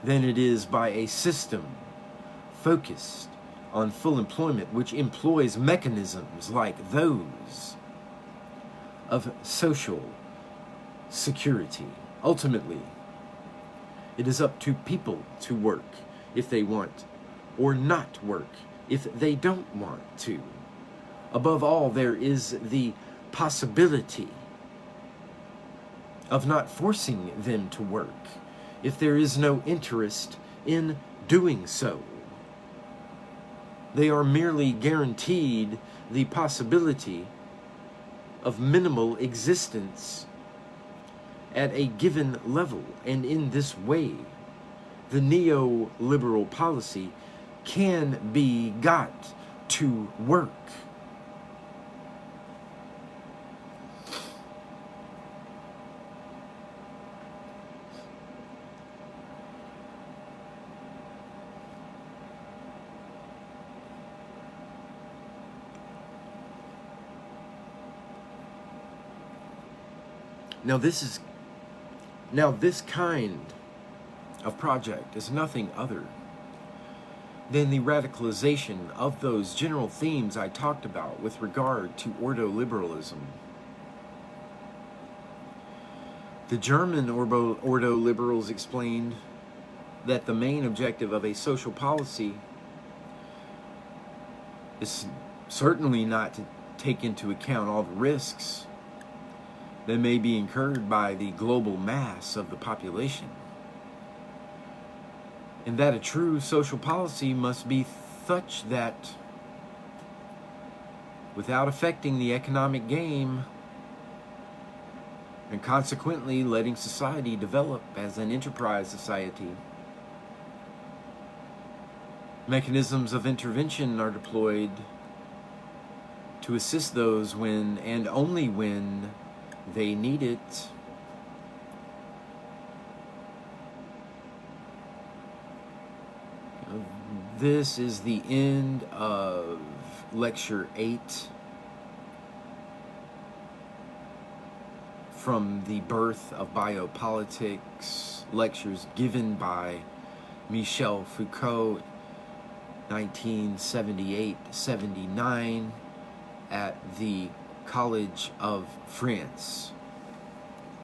than it is by a system focused on full employment, which employs mechanisms like those of social security. Ultimately, it is up to people to work if they want, or not work if they don't want to. Above all, there is the possibility of not forcing them to work if there is no interest in doing so. They are merely guaranteed the possibility of minimal existence at a given level, and in this way the neoliberal policy can be got to work. Now this kind of project is nothing other than the radicalization of those general themes I talked about with regard to ordoliberalism. The German ordoliberals explained that the main objective of a social policy is certainly not to take into account all the risks that may be incurred by the global mass of the population, and that a true social policy must be such that, without affecting the economic game, and consequently letting society develop as an enterprise society, mechanisms of intervention are deployed to assist those when and only when they need it. This is the end of Lecture 8 from The Birth of Biopolitics, lectures given by Michel Foucault, 1978-79, at the College of France.